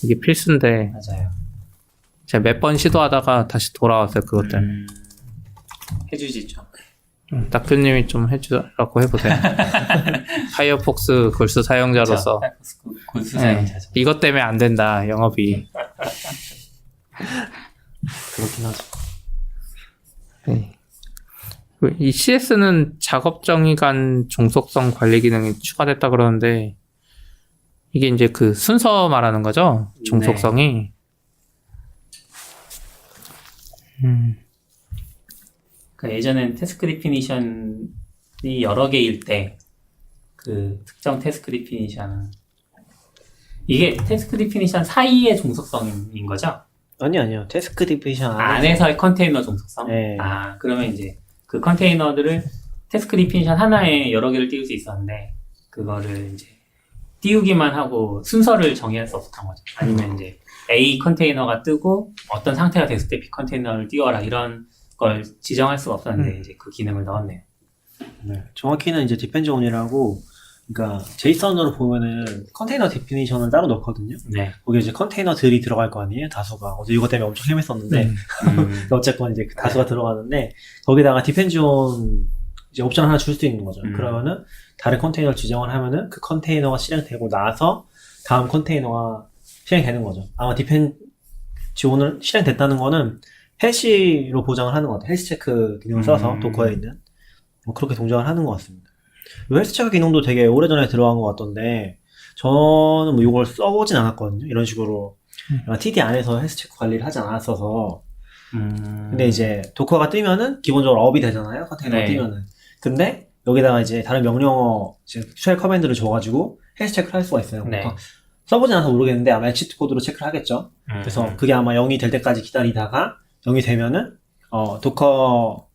이게 필수인데 맞아요. 제가 몇 번 시도하다가 다시 돌아왔어요 그것 때문에. 해주지 좀. 낙표님이 좀 해주라고 해보세요. 파이어폭스 골수 사용자로서 골수 네, 사용자죠. 이것 때문에 안 된다 영업이. 그렇긴 하죠. 네. 이 CS는 작업 정의간 종속성 관리 기능이 추가됐다 그러는데 이게 이제 그 순서 말하는 거죠? 종속성이. 그러니까 예전엔 태스크 디피니션이 여러 개일 때 그 특정 태스크 디피니션은 이게 태스크 디피니션 사이의 종속성인 거죠? 아니요. 태스크 디피니션 안에서의 컨테이너 종속성? 네. 아, 그러면 이제 그 컨테이너들을 태스크 디피니션 하나에 여러 개를 띄울 수 있었는데 그거를 이제 띄우기만 하고 순서를 정의할 수 없었던 거죠. 아니면 이제 A 컨테이너가 뜨고 어떤 상태가 됐을 때 B 컨테이너를 띄워라 이런 걸 지정할 수가 없었는데 이제 그 기능을 넣었네요. 네. 정확히는 이제 디펜즈 온이라고 그러니까 제이선으로 보면은 컨테이너 디피니션을 따로 넣거든요. 네. 거기 이제 컨테이너들이 들어갈 거 아니에요, 다수가. 어제 이거 때문에 엄청 헤맸었는데 어쨌건 이제 그 다수가 들어가는데 거기다가 디펜즈 온 이제 옵션 하나 줄 수 있는 거죠. 그러면은 다른 컨테이너를 지정을 하면은 그 컨테이너가 실행되고 나서 다음 컨테이너가 실행되는 거죠. 아마 디펜즈 온을 실행됐다는 거는 해시로 보장을 하는 것 같아요. 헬스 체크 기능을 써서 도커에 있는 뭐 그렇게 동작을 하는 것 같습니다. 이 헬스 체크 기능도 되게 오래전에 들어간 것 같던데 저는 뭐 이걸 써보진 않았거든요. 이런 식으로 TD 안에서 헬스 체크 관리를 하지 않았어서 근데 이제 도커가 뜨면은 기본적으로 업이 되잖아요. 컨테이너가 네. 뜨면은. 근데 여기다가 이제 다른 명령어 쉘 커맨드를 줘가지고 헬스 체크를 할 수가 있어요. 네. 써보진 않아서 모르겠는데 아마 HT 코드로 체크를 하겠죠. 그래서 그게 아마 0이 될 때까지 기다리다가 0이 되면은 도커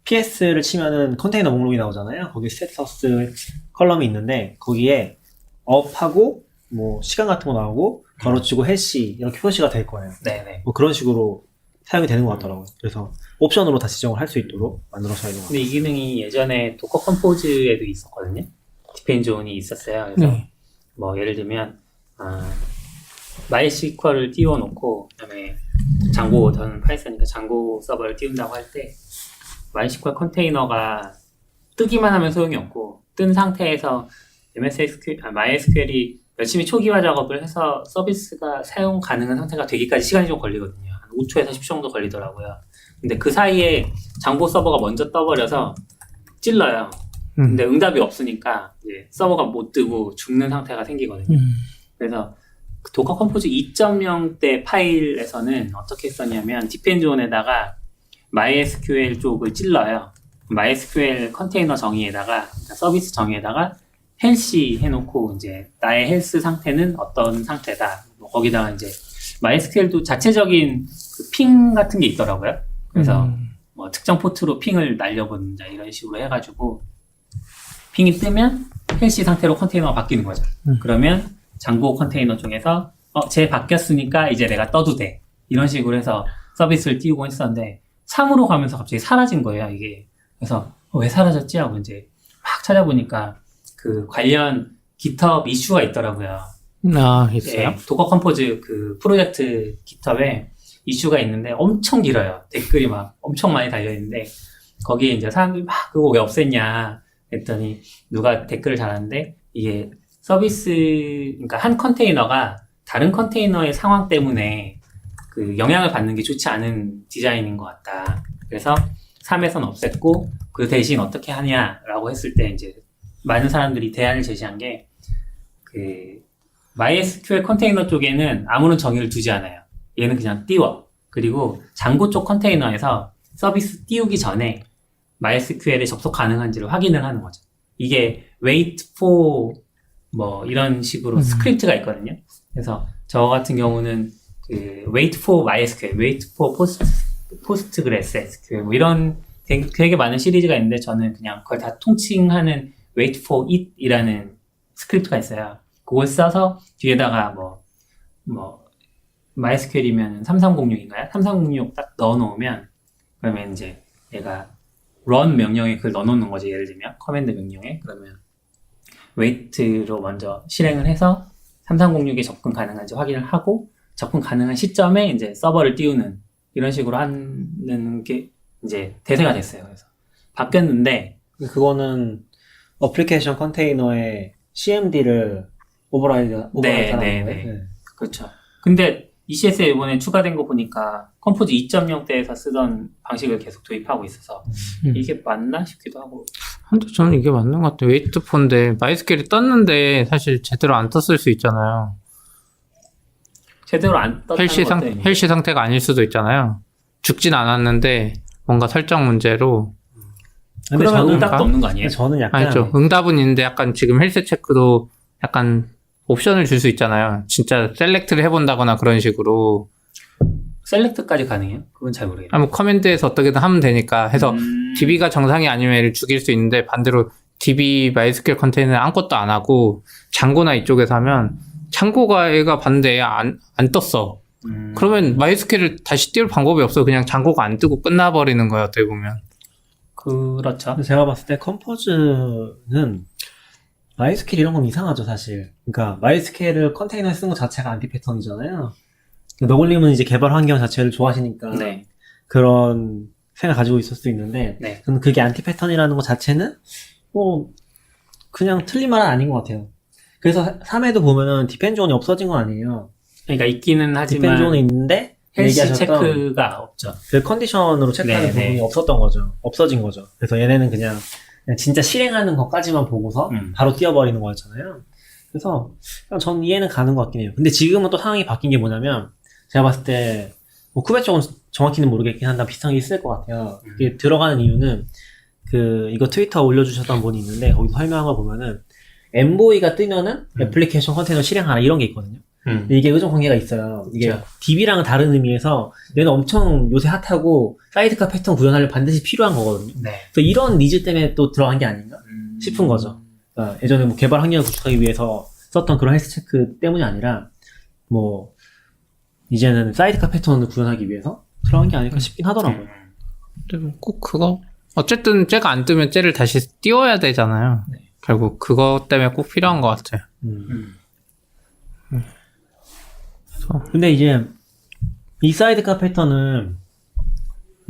PS를 치면은 컨테이너 목록이 나오잖아요. 거기에 스테이터스 컬럼이 있는데 거기에 업하고 뭐 시간 같은 거 나오고 걸어치고 해시 이렇게 표시가 될 거예요. 네네. 뭐 그런 식으로 사용이 되는 것 같더라고요. 그래서 옵션으로 다 지정을 할 수 있도록 만들어서 있는 것 근데 같아요. 이 기능이 예전에 도커 컴포즈에도 있었거든요. 디펜즈 온이 있었어요. 그래서 뭐 예를 들면 MySQL을 띄워놓고 그다음에 장고 저는 파이썬이니까 장고 서버를 띄운다고 할 때 MySQL 컨테이너가 뜨기만 하면 소용이 없고 뜬 상태에서 MySQL이 열심히 초기화 작업을 해서 서비스가 사용 가능한 상태가 되기까지 시간이 좀 걸리거든요. 한 5초에서 10초 정도 걸리더라고요. 근데 그 사이에 장고 서버가 먼저 떠버려서 찔러요. 근데 응답이 없으니까 이제 서버가 못 뜨고 죽는 상태가 생기거든요. 그래서 그 도커 컴포즈 2.0 때 파일에서는 어떻게 썼냐면 디펜즈 온에다가 MySQL 쪽을 찔러요. MySQL 컨테이너 정의에다가 그러니까 서비스 정의에다가 헬시 해놓고 이제 나의 헬스 상태는 어떤 상태다. 뭐 거기다가 이제 MySQL도 자체적인 그 핑 같은 게 있더라고요. 그래서 뭐 특정 포트로 핑을 날려본다 이런 식으로 해가지고 핑이 뜨면 헬시 상태로 컨테이너가 바뀌는 거죠. 그러면 장고 컨테이너 중에서 쟤 바뀌었으니까 이제 내가 떠도 돼. 이런 식으로 해서 서비스를 띄우고 했었는데, 3으로 가면서 갑자기 사라진 거예요, 이게. 그래서, 왜 사라졌지? 하고 이제 막 찾아보니까, 그 관련 GitHub 이슈가 있더라고요. 있어요? 네, 도커 컴포즈 그 프로젝트 GitHub에 이슈가 있는데 엄청 길어요. 댓글이 막 엄청 많이 달려있는데, 거기에 이제 사람들이 막 그거 왜 없앴냐 했더니 누가 댓글을 달았는데, 이게 서비스, 그러니까 한 컨테이너가 다른 컨테이너의 상황 때문에 그 영향을 받는 게 좋지 않은 디자인인 것 같다. 그래서 3에서는 없앴고, 그 대신 어떻게 하냐라고 했을 때 이제 많은 사람들이 대안을 제시한 게, 그 MySQL 컨테이너 쪽에는 아무런 정의를 두지 않아요. 얘는 그냥 띄워. 그리고 장고 쪽 컨테이너에서 서비스 띄우기 전에 MySQL에 접속 가능한지를 확인을 하는 거죠. 이게 wait for 뭐 이런 식으로 스크립트가 있거든요. 그래서 저 같은 경우는 그 wait for MySQL, wait for PostgreSQL 뭐 이런 되게 많은 시리즈가 있는데, 저는 그냥 그걸 다 통칭하는 wait for it이라는 스크립트가 있어요. 그걸 써서 뒤에다가 뭐 MySQL이면 3306인가요? 3306 딱 넣어놓으면, 그러면 이제 얘가 run 명령에 그걸 넣어놓는 거죠. 예를 들면 커맨드 명령에. 그러면 wait로 먼저 실행을 해서 3306에 접근 가능한지 확인을 하고, 접근 가능한 시점에 이제 서버를 띄우는 이런 식으로 하는 게 이제 대세가 됐어요. 그래서 바뀌었는데, 그거는 어플리케이션 컨테이너의 CMD를 오버라이드 하는 거예요? 네. 그렇죠. 근데 ECS에 이번에 추가된 거 보니까 컴포즈 2.0 때에서 쓰던 방식을 계속 도입하고 있어서 이게 맞나 싶기도 하고. 근데 저는 이게 맞는 것 같아요. 웨이트폰인데 MySQL이 떴는데 사실 제대로 안 떴을 수 있잖아요. 제대로 안 떴다는 것도 헬시 상태가 아닐 수도 있잖아요. 죽진 않았는데 뭔가 설정 문제로. 그러면 응답도 없는 거 아니에요? 저는 약간 아니죠. 응답은 있는데 약간 지금 헬스 체크도 약간 옵션을 줄 수 있잖아요. 진짜 셀렉트를 해본다거나 그런 식으로. 셀렉트까지 가능해요? 그건 잘 모르겠네요. 뭐 커맨드에서 어떻게든 하면 되니까 해서 DB가 정상이 아니면 얘를 죽일 수 있는데, 반대로 DB MySQL 컨테이너는 아무것도 안 하고 장고나 이쪽에서 하면 창고가 얘가 봤는데 안 떴어. 그러면 MySQL을 다시 띄울 방법이 없어. 그냥 장고가 안 뜨고 끝나버리는 거야, 어떻게 보면. 그렇죠. 제가 봤을 때 컴포즈는 MySQL 이런 건 이상하죠, 사실. 그러니까 MySQL을 컨테이너에 쓰는 것 자체가 안티 패턴이잖아요. 너굴님은 이제 개발 환경 자체를 좋아하시니까 네. 그런 생각 가지고 있을 수 있는데, 네. 저는 그게 안티 패턴이라는 것 자체는 뭐 그냥 틀린 말은 아닌 것 같아요. 그래서 3에도 보면은 디펜존이 없어진 건 아니에요. 그러니까 있기는 하지만 디펜존이 있는데 헬시 얘기하셨던 체크가 없죠. 그 컨디션으로 체크하는 네, 부분이 없었던 거죠. 없어진 거죠. 그래서 얘네는 그냥 진짜 실행하는 것까지만 보고서 바로 띄워버리는 거였잖아요. 그래서 전 이해는 가는 것 같긴 해요. 근데 지금은 또 상황이 바뀐 게 뭐냐면, 제가 봤을 때 뭐 쿠베 쪽은 정확히는 모르겠긴 한데 비슷한 게 있을 것 같아요. 이게 들어가는 이유는 이거 트위터 올려주셨던 분이 있는데, 거기서 설명한 걸 보면은 엔보이가 뜨면은 애플리케이션 컨테이너 실행하라 이런 게 있거든요. 근데 이게 의존 관계가 있어요. 이게 그렇죠. DB랑은 다른 의미에서 얘는 엄청 요새 핫하고 사이드카 패턴 구현하려면 반드시 필요한 거거든요. 네. 그래서 이런 니즈 때문에 또 들어간 게 아닌가 싶은 거죠. 그러니까 예전에 뭐 개발 환경을 구축하기 위해서 썼던 그런 헬스 체크 때문이 아니라, 뭐 이제는 사이드카 패턴을 구현하기 위해서 들어간 게 아닐까 싶긴 하더라고요. 근데 뭐꼭 그거, 어쨌든 쟤가 안 뜨면 쟤를 다시 띄워야 되잖아요. 네. 결국 그거 때문에 꼭 필요한 것 같아요. 근데 이제 이 사이드카 패턴은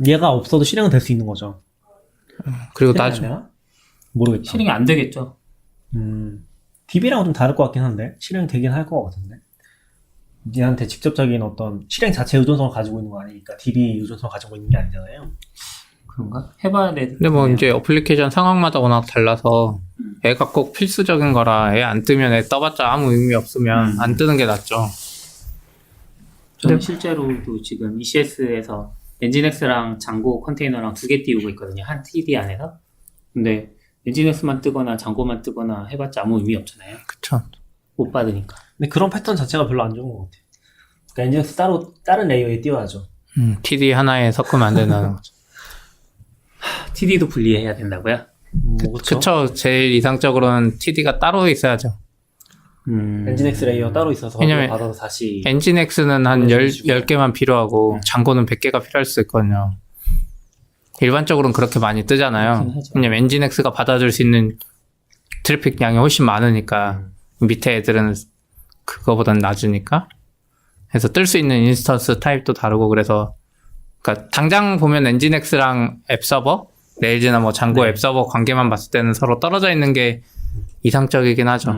얘가 없어도 실행은 될 수 있는 거죠. 그리고 실행이 안 나중에 되나? 모르겠다. 실행이 안 되겠죠. DB랑은 좀 다를 것 같긴 한데 실행 되긴 할 것 같은데, 얘한테 직접적인 어떤 실행 자체 의존성을 가지고 있는 거 아니니까 DB 의존성을 가지고 있는 게 아니잖아요. 그런가? 해봐야 돼. 근데 뭐 이제 어플리케이션 상황마다 워낙 달라서 애가 꼭 필수적인 거라 애 안 뜨면 애 떠봤자 아무 의미 없으면 안 뜨는 게 낫죠. 저는 근데- 실제로도 지금 ECS에서 엔진엑스랑 장고 컨테이너랑 2개 띄우고 있거든요. 한 TD 안에서. 근데 엔진엑스만 뜨거나 장고만 뜨거나 해봤자 아무 의미 없잖아요. 그쵸. 못 받으니까. 근데 그런 패턴 자체가 별로 안 좋은 것 같아요. 그러니까 엔진엑스 따로 다른 레이어에 띄워야죠. TD 하나에 섞으면 안 된다는 거죠. TD도 분리해야 된다고요? 뭐 그쵸? 그쵸. 제일 이상적으로는 TD가 따로 있어야죠. 엔진엑스 레이어 따로 있어서 왜냐면 받아서 다시 엔진X는 한 보내주시고. 10개만 필요하고 장고는 100개가 필요할 수 있거든요. 일반적으로는 그렇게 많이 뜨잖아요. 그렇긴 하죠. 왜냐면 엔진X가 받아줄 수 있는 트래픽 양이 훨씬 많으니까 밑에 애들은 그거보단 낮으니까. 그래서 뜰 수 있는 인스턴스 타입도 다르고 그래서 그러니까 당장 보면 엔진X랑 앱서버, 레일즈나 뭐 장고 네. 앱서버 관계만 봤을 때는 서로 떨어져 있는 게 이상적이긴 하죠.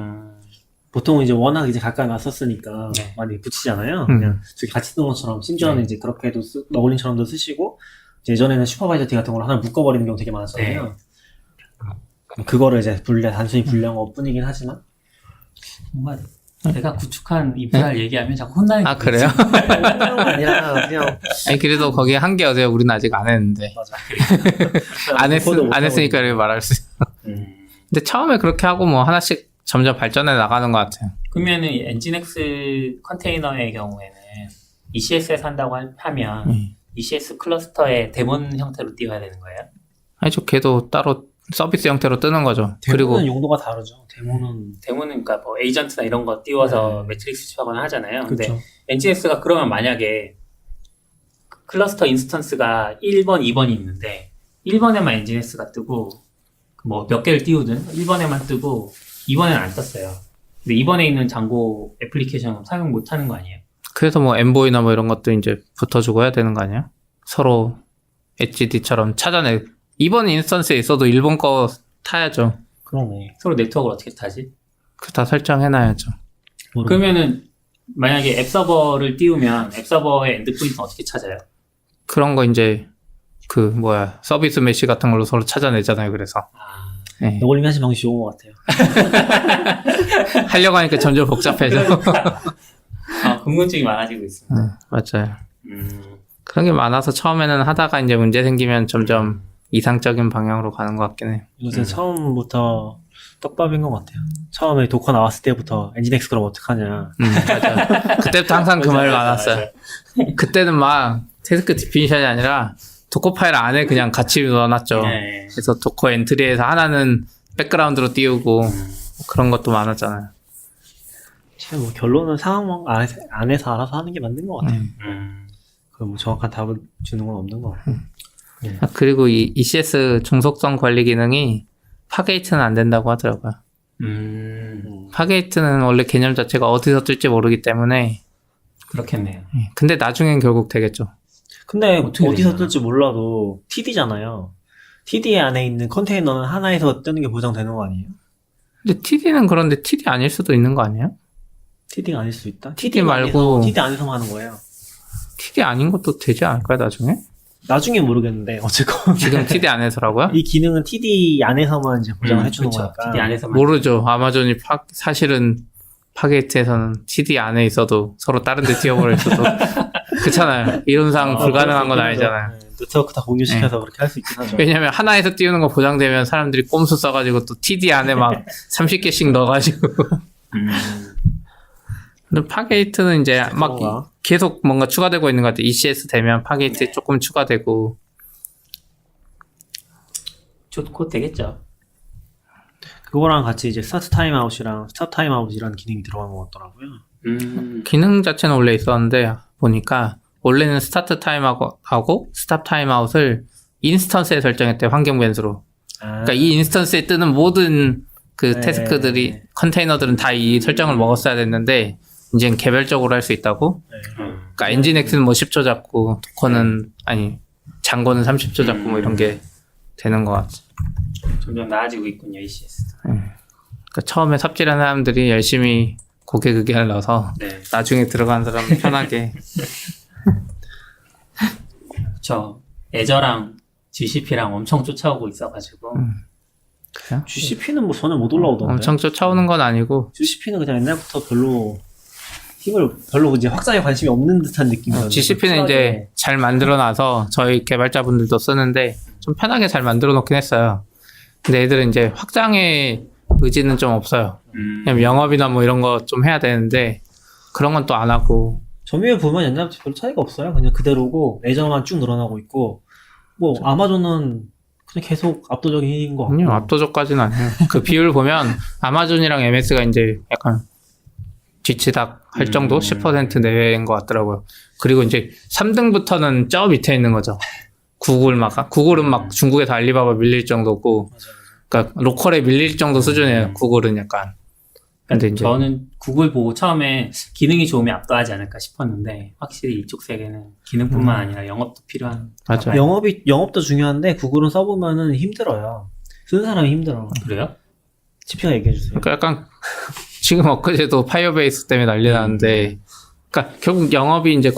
보통 이제 워낙 이제 가까이 왔었으니까 네. 많이 붙이잖아요. 그냥 저기 같이 쓰는 것처럼 심지어는 이제 그렇게도 너굴링처럼도 쓰시고 이제 예전에는 슈퍼바이저 티 같은 걸 하나 묶어버리는 경우 되게 많았잖아요. 그거를 이제 단순히 분리한 것뿐이긴 하지만 정말 내가 구축한 인프라를 얘기하면 자꾸 혼나는 아, 게 그래요? 그런 건 아니라 그냥 아니, 그래도 거기에 한계 어세요. 우리는 아직 안 했는데. 맞아. 안 했으니까 이렇게 말할 수 있어. 근데 처음에 그렇게 하고 뭐 하나씩 점점 발전해 나가는 것 같아요. 그러면은 엔진엑스 컨테이너의 경우에는 ECS에서 한다고 하면 ECS 클러스터의 데몬 형태로 띄워야 되는 거예요? 아니죠. 걔도 따로 서비스 형태로 뜨는 거죠. 데모는 그리고 용도가 다르죠. 데모는 데몬은 그러니까 뭐 에이전트나 이런 거 띄워서 매트릭스 취하거나 하잖아요. 근데 그렇죠. 엔진엑스가 그러면 만약에 클러스터 인스턴스가 1번, 2번이 있는데 1번에만 엔진엑스가 뜨고 뭐 몇 개를 띄우든 1번에만 뜨고 2번에는 안 떴어요. 근데 2번에 있는 장고 애플리케이션 사용 못 하는 거 아니에요? 그래서 뭐 엠보이나 뭐 이런 것도 이제 붙어주고 해야 되는 거 아니야? 서로 HDD처럼 찾아내. 이번 인스턴스에 있어도 일본 거 타야죠. 그러네. 서로 네트워크를 어떻게 타지? 그 다 설정해놔야죠. 그러면은 만약에 앱 서버를 띄우면 앱 서버의 엔드포인트는 어떻게 찾아요? 그런 거 이제 서비스 메시 같은 걸로 서로 찾아내잖아요. 그래서 네. 너굴링 하신 방식 좋은 것 같아요. 하려고 하니까 점점 복잡해져. 궁금증이 많아지고 있습니다. 맞아요. 그런 게 많아서 처음에는 하다가 이제 문제 생기면 점점 이상적인 방향으로 가는 것 같긴 해요. 요새 처음부터 떡밥인 것 같아요. 처음에 도커 나왔을 때부터 엔진엑스 그럼 어떡하냐. 맞아요. 그때부터 항상 그 말 많았어요. 그때는 막 태스크 디피니션이 아니라 도커 파일 안에 그냥 같이 넣어놨죠. 네. 그래서 도커 엔트리에서 하나는 백그라운드로 띄우고 그런 것도 많았잖아요. 참 뭐 결론은 상황 안에서 알아서 하는 게 맞는 것 같아요. 그 뭐 정확한 답을 주는 건 없는 것 같아요. 그리고 이 ECS 중속성 관리 기능이 파게이트는 안 된다고 하더라고요. 파게이트는 원래 개념 자체가 어디서 뜰지 모르기 때문에 그렇겠네요. 근데 나중엔 결국 되겠죠. 근데 어떻게 어디서 되냐. 뜰지 몰라도 TD잖아요. TD 안에 있는 컨테이너는 하나에서 뜨는 게 보장되는 거 아니에요? 근데 TD는 그런데 TD 아닐 수도 있는 거 아니에요? TD가 아닐 수 있다? TD 말고 TD 안에서만 하는 거예요. TD 아닌 것도 되지 않을까요, 나중에? 나중에 모르겠는데 어쨌건 지금 TD 안에서라고요? 이 기능은 TD 안에서만 이제 보장을 해주는 그렇죠. 거니까. TD 안에서만. 모르죠. 아마존이 사실은 파게이트에서는 TD 안에 있어도 서로 다른 데 띄워버릴 수도 그렇잖아요. 이론상 불가능한 건 아니잖아요. 네, 네트워크 다 공유시켜서 그렇게 할 수 있긴 하죠. 왜냐면 하나에서 띄우는 거 보장되면 사람들이 꼼수 써가지고 또 TD 안에 막 30개씩 넣어가지고 근데 파게이트는 이제 막 그런가? 계속 뭔가 추가되고 있는 것 같아요. ECS 되면 파게이트 조금 추가되고 곧 되겠죠. 그거랑 같이 이제 스타트 타임아웃이랑 스탑 타임아웃이라는 기능이 들어간 것 같더라고요. 기능 자체는 원래 있었는데 보니까 원래는 스타트 타임아웃하고 스탑 타임아웃을 인스턴스에 설정했대요. 환경 변수로. 그러니까 이 인스턴스에 뜨는 모든 그 네. 태스크들이 컨테이너들은 다 이 설정을 먹었어야 됐는데 이제는 개별적으로 할 수 있다고. 그러니까 엔진엑스는 뭐 10초 잡고 도커는 아니 장고는 30초 잡고 뭐 이런 게 되는 것 같아. 점점 나아지고 있군요, ECS. 그러니까 처음에 삽질한 사람들이 열심히 고객 의견을 넣어서 네. 나중에 들어간 사람은 편하게. 저 애저랑 GCP랑 엄청 쫓아오고 있어가지고 그래요? GCP는 뭐 전혀 못 올라오던데. 엄청 쫓아오는 건 아니고 GCP는 그냥 옛날부터 별로 이제 확장에 관심이 없는 듯한 느낌이었는데. GCP는 이제 잘 만들어놔서 저희 개발자분들도 쓰는데 좀 편하게 잘 만들어 놓긴 했어요. 근데 애들은 이제 확장의 의지는 좀 없어요. 그냥 영업이나 뭐 이런 거 좀 해야 되는데 그런 건 또 안 하고. 점유율 보면 옛날부터 별 차이가 없어요. 그냥 그대로고 애저만 쭉 늘어나고 있고 뭐 아마존은 그냥 계속 압도적인 힘인 것 같고. 아니요, 압도적까지는 아니에요. 그 비율 보면 아마존이랑 MS가 이제 약간 뒤치닥 할 정도 10% 내외인 것 같더라고요. 그리고 이제 3등부터는 저 밑에 있는 거죠. 구글은 막 중국에서 알리바바 밀릴 정도고, 그러니까 로컬에 밀릴 정도 수준이에요. 구글은 약간. 근데 이제 저는 구글 보고 처음에 기능이 좋으면 압도하지 않을까 싶었는데 확실히 이쪽 세계는 기능뿐만 아니라 영업도 필요한. 맞아. 영업도 중요한데 구글은 써보면은 힘들어요. 쓰는 사람이 힘들어. 그래요? GP가 얘기해주세요. 그러니까 약간 지금 엊그제도 파이어베이스 때문에 난리 나는데, 그러니까 결국 영업이 이제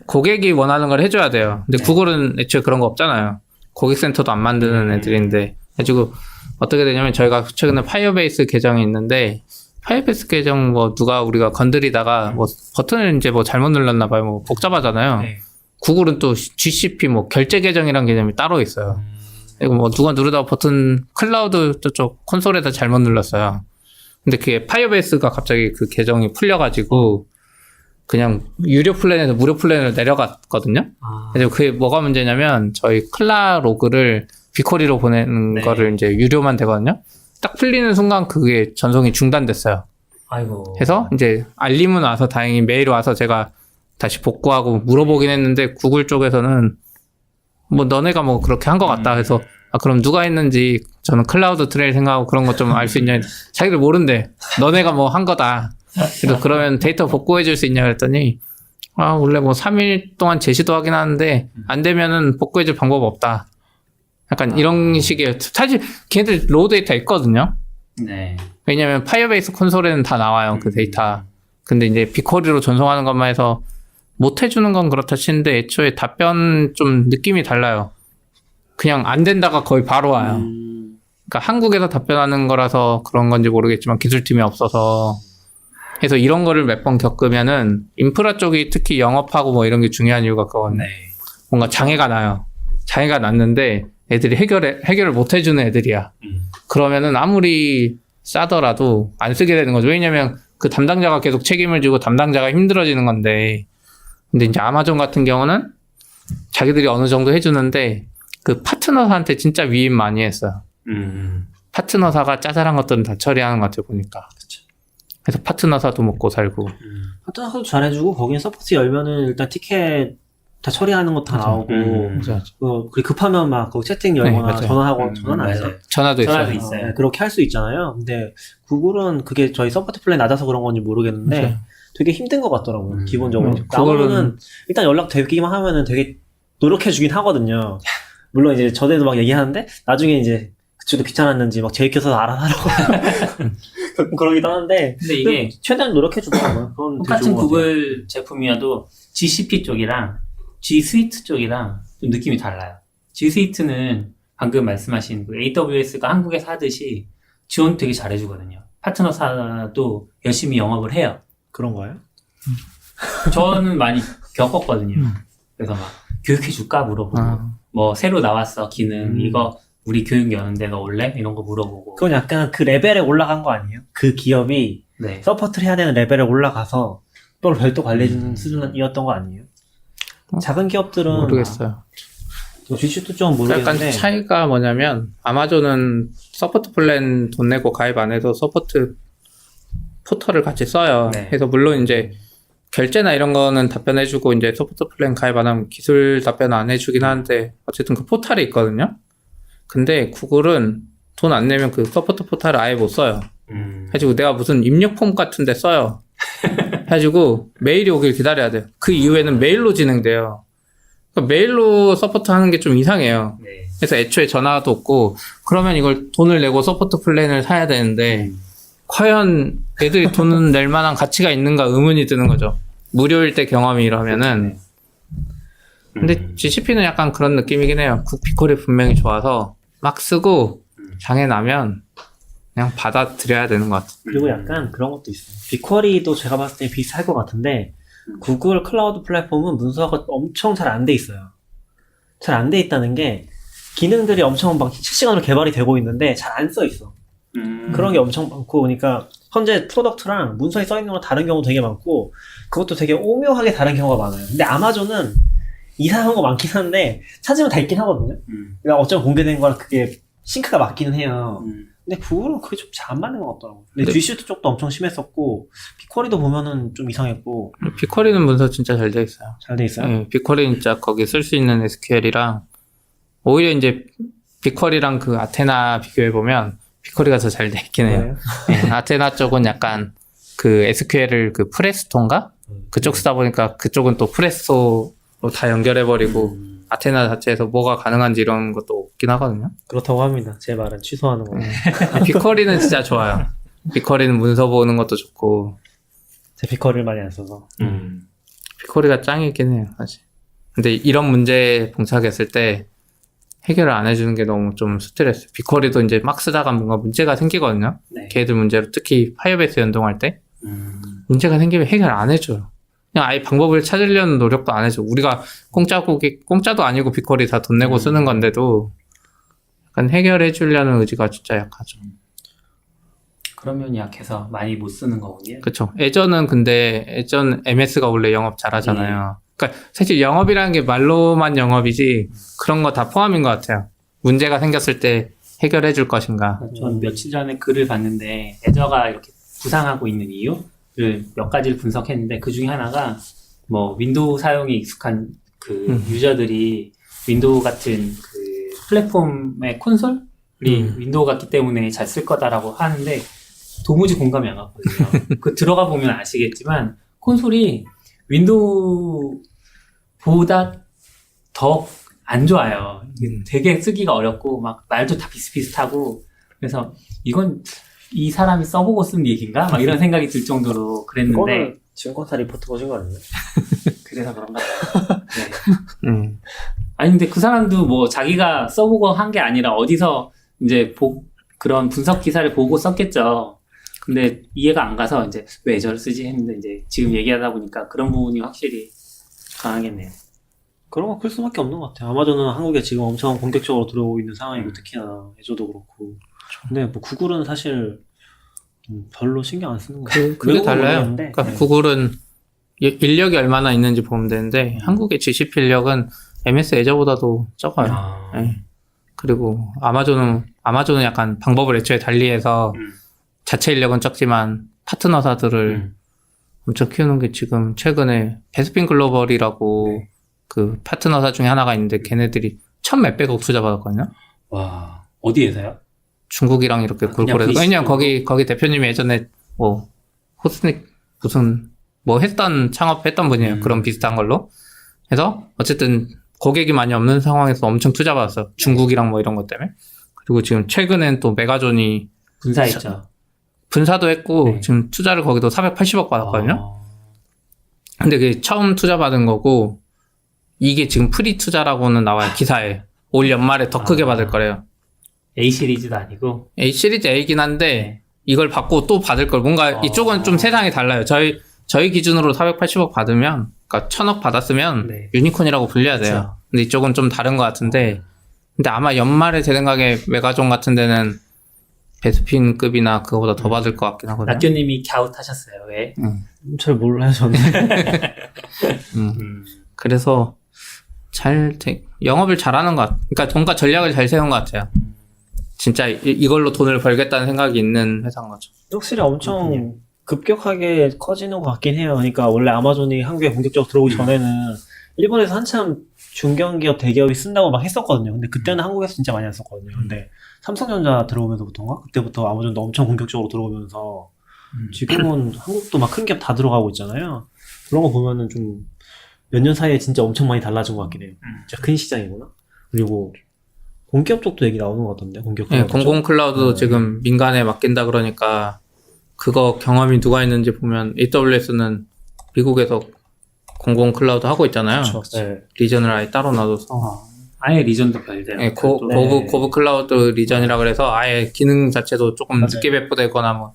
고객이 원하는 걸 해줘야 돼요. 근데 구글은 애초에 그런 거 없잖아요. 고객센터도 안 만드는 애들인데. 그래가지고 어떻게 되냐면 저희가 최근에 파이어베이스 계정이 있는데, 파이어베이스 계정 우리가 건드리다가 버튼을 이제 잘못 눌렀나 봐요. 복잡하잖아요. 네. 구글은 또 GCP 결제 계정이라는 개념이 따로 있어요. 그리고 누가 누르다가 버튼 클라우드 저쪽 콘솔에다 잘못 눌렀어요. 근데 그게 파이어베이스가 갑자기 그 계정이 풀려가지고 그냥 유료 플랜에서 무료 플랜으로 내려갔거든요. 그래서 그게 뭐가 문제냐면 저희 클라로그를 비코리로 보내는 거를 이제 유료만 되거든요. 딱 풀리는 순간 그게 전송이 중단됐어요. 아이고. 해서 이제 알림은 와서 다행히 메일 와서 제가 다시 복구하고 물어보긴 했는데 구글 쪽에서는 너네가 그렇게 한 것 같다. 그래서 그럼 누가 했는지 저는 클라우드 트레일 생각하고 그런 것 좀 알 수 있냐. 자기들 모른대. 너네가 한 거다. 그래서 그러면 데이터 복구해 줄 수 있냐 그랬더니 원래 3일 동안 제시도 하긴 하는데 안 되면은 복구해 줄 방법 없다. 약간 이런 식의, 사실 걔네들 로우 데이터 있거든요. 네. 왜냐면 파이어베이스 콘솔에는 다 나와요. 그 데이터. 근데 이제 비쿼리로 전송하는 것만 해서 못 해주는 건 그렇다 치는데 애초에 답변 좀 느낌이 달라요. 그냥 안 된다가 거의 바로 와요. 그러니까 한국에서 답변하는 거라서 그런 건지 모르겠지만 기술팀이 없어서. 그래서 이런 거를 몇 번 겪으면은 인프라 쪽이 특히 영업하고 이런 게 중요한 이유가 그거거든요. 네. 뭔가 장애가 나요. 장애가 났는데 애들이 해결을 못 해주는 애들이야. 그러면은 아무리 싸더라도 안 쓰게 되는 거죠. 왜냐면 그 담당자가 계속 책임을 지고 담당자가 힘들어지는 건데. 근데 이제 아마존 같은 경우는 자기들이 어느 정도 해주는데 그 파트너사한테 진짜 위임 많이 했어요. 파트너사가 짜잘한 것들은 다 처리하는 것 같아요, 보니까. 그쵸. 그래서 파트너사도 먹고 살고. 파트너도 잘해주고 거기에 서포트 열면은 일단 티켓 다 처리하는 거 다 나오고 그리고 급하면 거기 채팅 열거나 네, 전화하고 전화는 안 해요. 전화도 있어요. 전화도 있어요. 네, 그렇게 할 수 있잖아요. 근데 구글은 그게 저희 서포트 플랜 낮아서 그런 건지 모르겠는데 맞아요. 되게 힘든 것 같더라고요. 기본적으로. 그거는- 나오면은 일단 연락 되기만 하면은 되게 노력해주긴 하거든요. 물론 이제 저대도 얘기하는데 나중에 이제 그쪽도 귀찮았는지 재입켜서 알아서 하라고 그러기도 하는데 근데 이게 최대한 노력해주더라고요. 그건 되게 똑같은 좋은 것 같아요. 구글 제품이어도 GCP 쪽이랑 G 스위트 쪽이랑 좀 느낌이 달라요. G 스위트는 방금 말씀하신 그 AWS가 한국에서 하듯이 지원 되게 잘해주거든요. 파트너사도 열심히 영업을 해요. 그런 거예요? 저는 많이 겪었거든요. 그래서 교육해줄까 물어보고 새로 나왔어 기능 이거 우리 교육 여는데 너 올래? 이런 거 물어보고. 그건 약간 그 레벨에 올라간 거 아니에요? 그 기업이 네. 서포트를 해야 되는 레벨에 올라가서 또 별도 관리해주는 수준이었던 거 아니에요? 작은 기업들은 모르겠어요. GC도 좀 모르겠는데 약간 차이가 뭐냐면 아마존은 서포트 플랜 돈 내고 가입 안 해도 서포트 포털을 같이 써요. 네. 그래서 물론 이제 결제나 이런 거는 답변해주고 이제 서포트 플랜 가입 안 하면 기술 답변 안 해주긴 하는데 어쨌든 그 포털이 있거든요. 근데 구글은 돈 안 내면 그 서포트 포털을 아예 못 써요. 해가지고 내가 무슨 입력 폼 같은 데 써요. 해가지고 메일이 오길 기다려야 돼요. 그 이후에는 메일로 진행돼요. 그러니까 메일로 서포트 하는 게 좀 이상해요. 네. 그래서 애초에 전화도 없고 그러면 이걸 돈을 내고 서포트 플랜을 사야 되는데 과연 애들이 돈을 낼 만한 가치가 있는가 의문이 드는 거죠. 무료일 때 경험이 이러면은. 근데 GCP는 약간 그런 느낌이긴 해요. 비콜이 분명히 좋아서 막 쓰고 장애 나면 그냥 받아들여야 되는 것 같아요. 그리고 약간 그런 것도 있어요. 빅쿼리도 제가 봤을 때 비슷할 것 같은데 구글 클라우드 플랫폼은 문서가 엄청 잘 안 돼 있어요. 잘 안 돼 있다는 게 기능들이 엄청 실시간으로 개발이 되고 있는데 잘 안 써 있어. 그런 게 엄청 많고 그러니까 현재 프로덕트랑 문서에 써 있는 거 다른 경우 되게 많고 그것도 되게 오묘하게 다른 경우가 많아요. 근데 아마존은 이상한 거 많긴 한데 찾으면 다 있긴 하거든요. 그러니까 어쩌면 공개된 거랑 그게 싱크가 맞기는 해요. 근데 구글은 그게 좀 잘 안 맞는 것 같더라고요. 근데 네. G슈트 쪽도 엄청 심했었고 빅쿼리도 보면은 좀 이상했고 빅쿼리는 문서 진짜 잘 돼 있어요. 잘 돼 있어요. 네, 빅쿼리 진짜 거기 쓸 수 있는 SQL이랑 오히려 이제 빅쿼리랑 그 아테나 비교해 보면 빅쿼리가 더 잘 돼 있긴 해요. 네, 아테나 쪽은 약간 그 SQL을 그 프레스토인가 그쪽 쓰다 보니까 그쪽은 또 프레스토로 다 연결해 버리고 아테나 자체에서 뭐가 가능한지 이런 것도 없긴 하거든요. 그렇다고 합니다. 제 말은 취소하는 거. 빅쿼리는 진짜 좋아요. 빅쿼리는 문서 보는 것도 좋고 제 빅쿼리를 많이 안 써서. 빅쿼리가 짱이긴 해요, 사실. 근데 이런 문제에 봉착했을 때 해결을 안 해주는 게 너무 좀 스트레스. 빅쿼리도 이제 막 쓰다가 뭔가 문제가 생기거든요. 네. 걔들 문제로 특히 파이어베이스 연동할 때 문제가 생기면 해결 안 해줘요. 그냥 아예 방법을 찾으려는 노력도 안 해줘. 우리가 공짜도 아니고 빅쿼리 다 돈 내고 쓰는 건데도 약간 해결해 주려는 의지가 진짜 약하죠. 그러면 약해서 많이 못 쓰는 거군요. 그쵸. 예전 MS가 원래 영업 잘하잖아요. 그러니까 사실 영업이라는 게 말로만 영업이지 그런 거 다 포함인 것 같아요. 문제가 생겼을 때 해결해 줄 것인가. 전 며칠 전에 글을 봤는데 애저가 이렇게 부상하고 있는 이유를 몇 가지를 분석했는데 그 중에 하나가 뭐 윈도우 사용이 익숙한 그 유저들이 윈도우 같은 그 플랫폼의 콘솔이 윈도우 같기 때문에 잘 쓸 거다라고 하는데 도무지 공감이 안 갔거든요. 그 들어가 보면 아시겠지만 콘솔이 윈도우보다 더 안 좋아요. 되게 쓰기가 어렵고 막 말도 다 비슷비슷하고 그래서 이건 이 사람이 써보고 쓴 얘기인가? 막 이런 생각이 들 정도로 그랬는데 그거는 증권사 리포트 보신 거 아니에요? 그래서 그런가 봐요. 네. 아니 근데 그 사람도 뭐 자기가 써보고 한 게 아니라 어디서 이제 그런 분석 기사를 보고 썼겠죠. 근데 이해가 안 가서 이제 왜 저를 쓰지 했는데 이제 지금 얘기하다 보니까 그런 부분이 확실히 강하겠네요. 그런 거 클 수밖에 없는 것 같아요. 아마존은 한국에 지금 엄청 본격적으로 들어오고 있는 상황이고 특히나 애저도 그렇고. 근데 뭐 구글은 사실 별로 신경 안 쓰는 거 같아요. 그게 달라요. 그러니까 네. 구글은 인력이 얼마나 있는지 보면 되는데 한국의 GCP 인력은 MS 애저보다도 적어요. 네. 그리고 아마존은 약간 방법을 애초에 달리해서 자체 인력은 적지만 파트너사들을 엄청 키우는 게 지금 최근에 베스핀 글로벌이라고 그 파트너사 중에 하나가 있는데 걔네들이 1,000몇백억 투자 받았거든요. 와 어디에서요? 중국이랑 이렇게 골고래서. 왜냐면 거기 대표님이 예전에 뭐 호스닉 무슨 뭐 창업했던 분이에요. 그런 비슷한 걸로. 그래서 어쨌든 고객이 많이 없는 상황에서 엄청 투자 받았어요. 중국이랑 뭐 이런 것 때문에. 그리고 지금 최근엔 또 메가존이 분사했죠. 분사도 했고 네. 지금 투자를 거기도 480억 받았거든요. 근데 그게 처음 투자 받은 거고 이게 지금 프리 투자라고는 나와요. 기사에. 올 연말에 더 크게 받을 거래요. A 시리즈도 아니고 A 시리즈 A긴 한데 이걸 받고 또 받을 걸 뭔가 이쪽은 좀 세상이 달라요. 저희 기준으로 480억 받으면 그러니까 1,000억 받았으면 네. 유니콘이라고 불려야 돼요. 그쵸. 근데 이쪽은 좀 다른 것 같은데 근데 아마 연말에 제 생각에 메가존 같은 데는 베스핀급이나 그거보다 더 받을 것 같긴 하거든요. 낙교님이 갸웃하셨어요. 왜? 잘 몰라요 저는. 그래서 영업을 잘하는 것 같아요. 그러니까 뭔가 전략을 잘 세운 것 같아요. 진짜 이걸로 돈을 벌겠다는 생각이 있는 회사인 거죠. 확실히 엄청 급격하게 커지는 것 같긴 해요. 그러니까 원래 아마존이 한국에 본격적으로 들어오기 전에는 일본에서 한참 중견기업, 대기업이 쓴다고 막 했었거든요. 근데 그때는 한국에서 진짜 많이 안 썼거든요. 근데 삼성전자 들어오면서부터인가? 그때부터 아마존도 엄청 본격적으로 들어오면서 지금은 한국도 막 큰 기업 다 들어가고 있잖아요. 그런 거 보면은 좀 몇 년 사이에 진짜 엄청 많이 달라진 것 같긴 해요. 진짜 큰 시장이구나. 그리고 공기업 쪽도 얘기 나오는 것 같던데, 공기업 네, 클라우드 쪽? 공공 클라우드 지금 민간에 맡긴다 그러니까 그거 경험이 누가 있는지 보면 AWS는 미국에서 공공 클라우드 하고 있잖아요. 그렇죠. 네. 리전을 아예 따로 놔둬서. 아예 리전도 별대로. 네, 고브 클라우드 리전이라 그래서 아예 기능 자체도 조금 맞아요. 늦게 배포되거나 뭐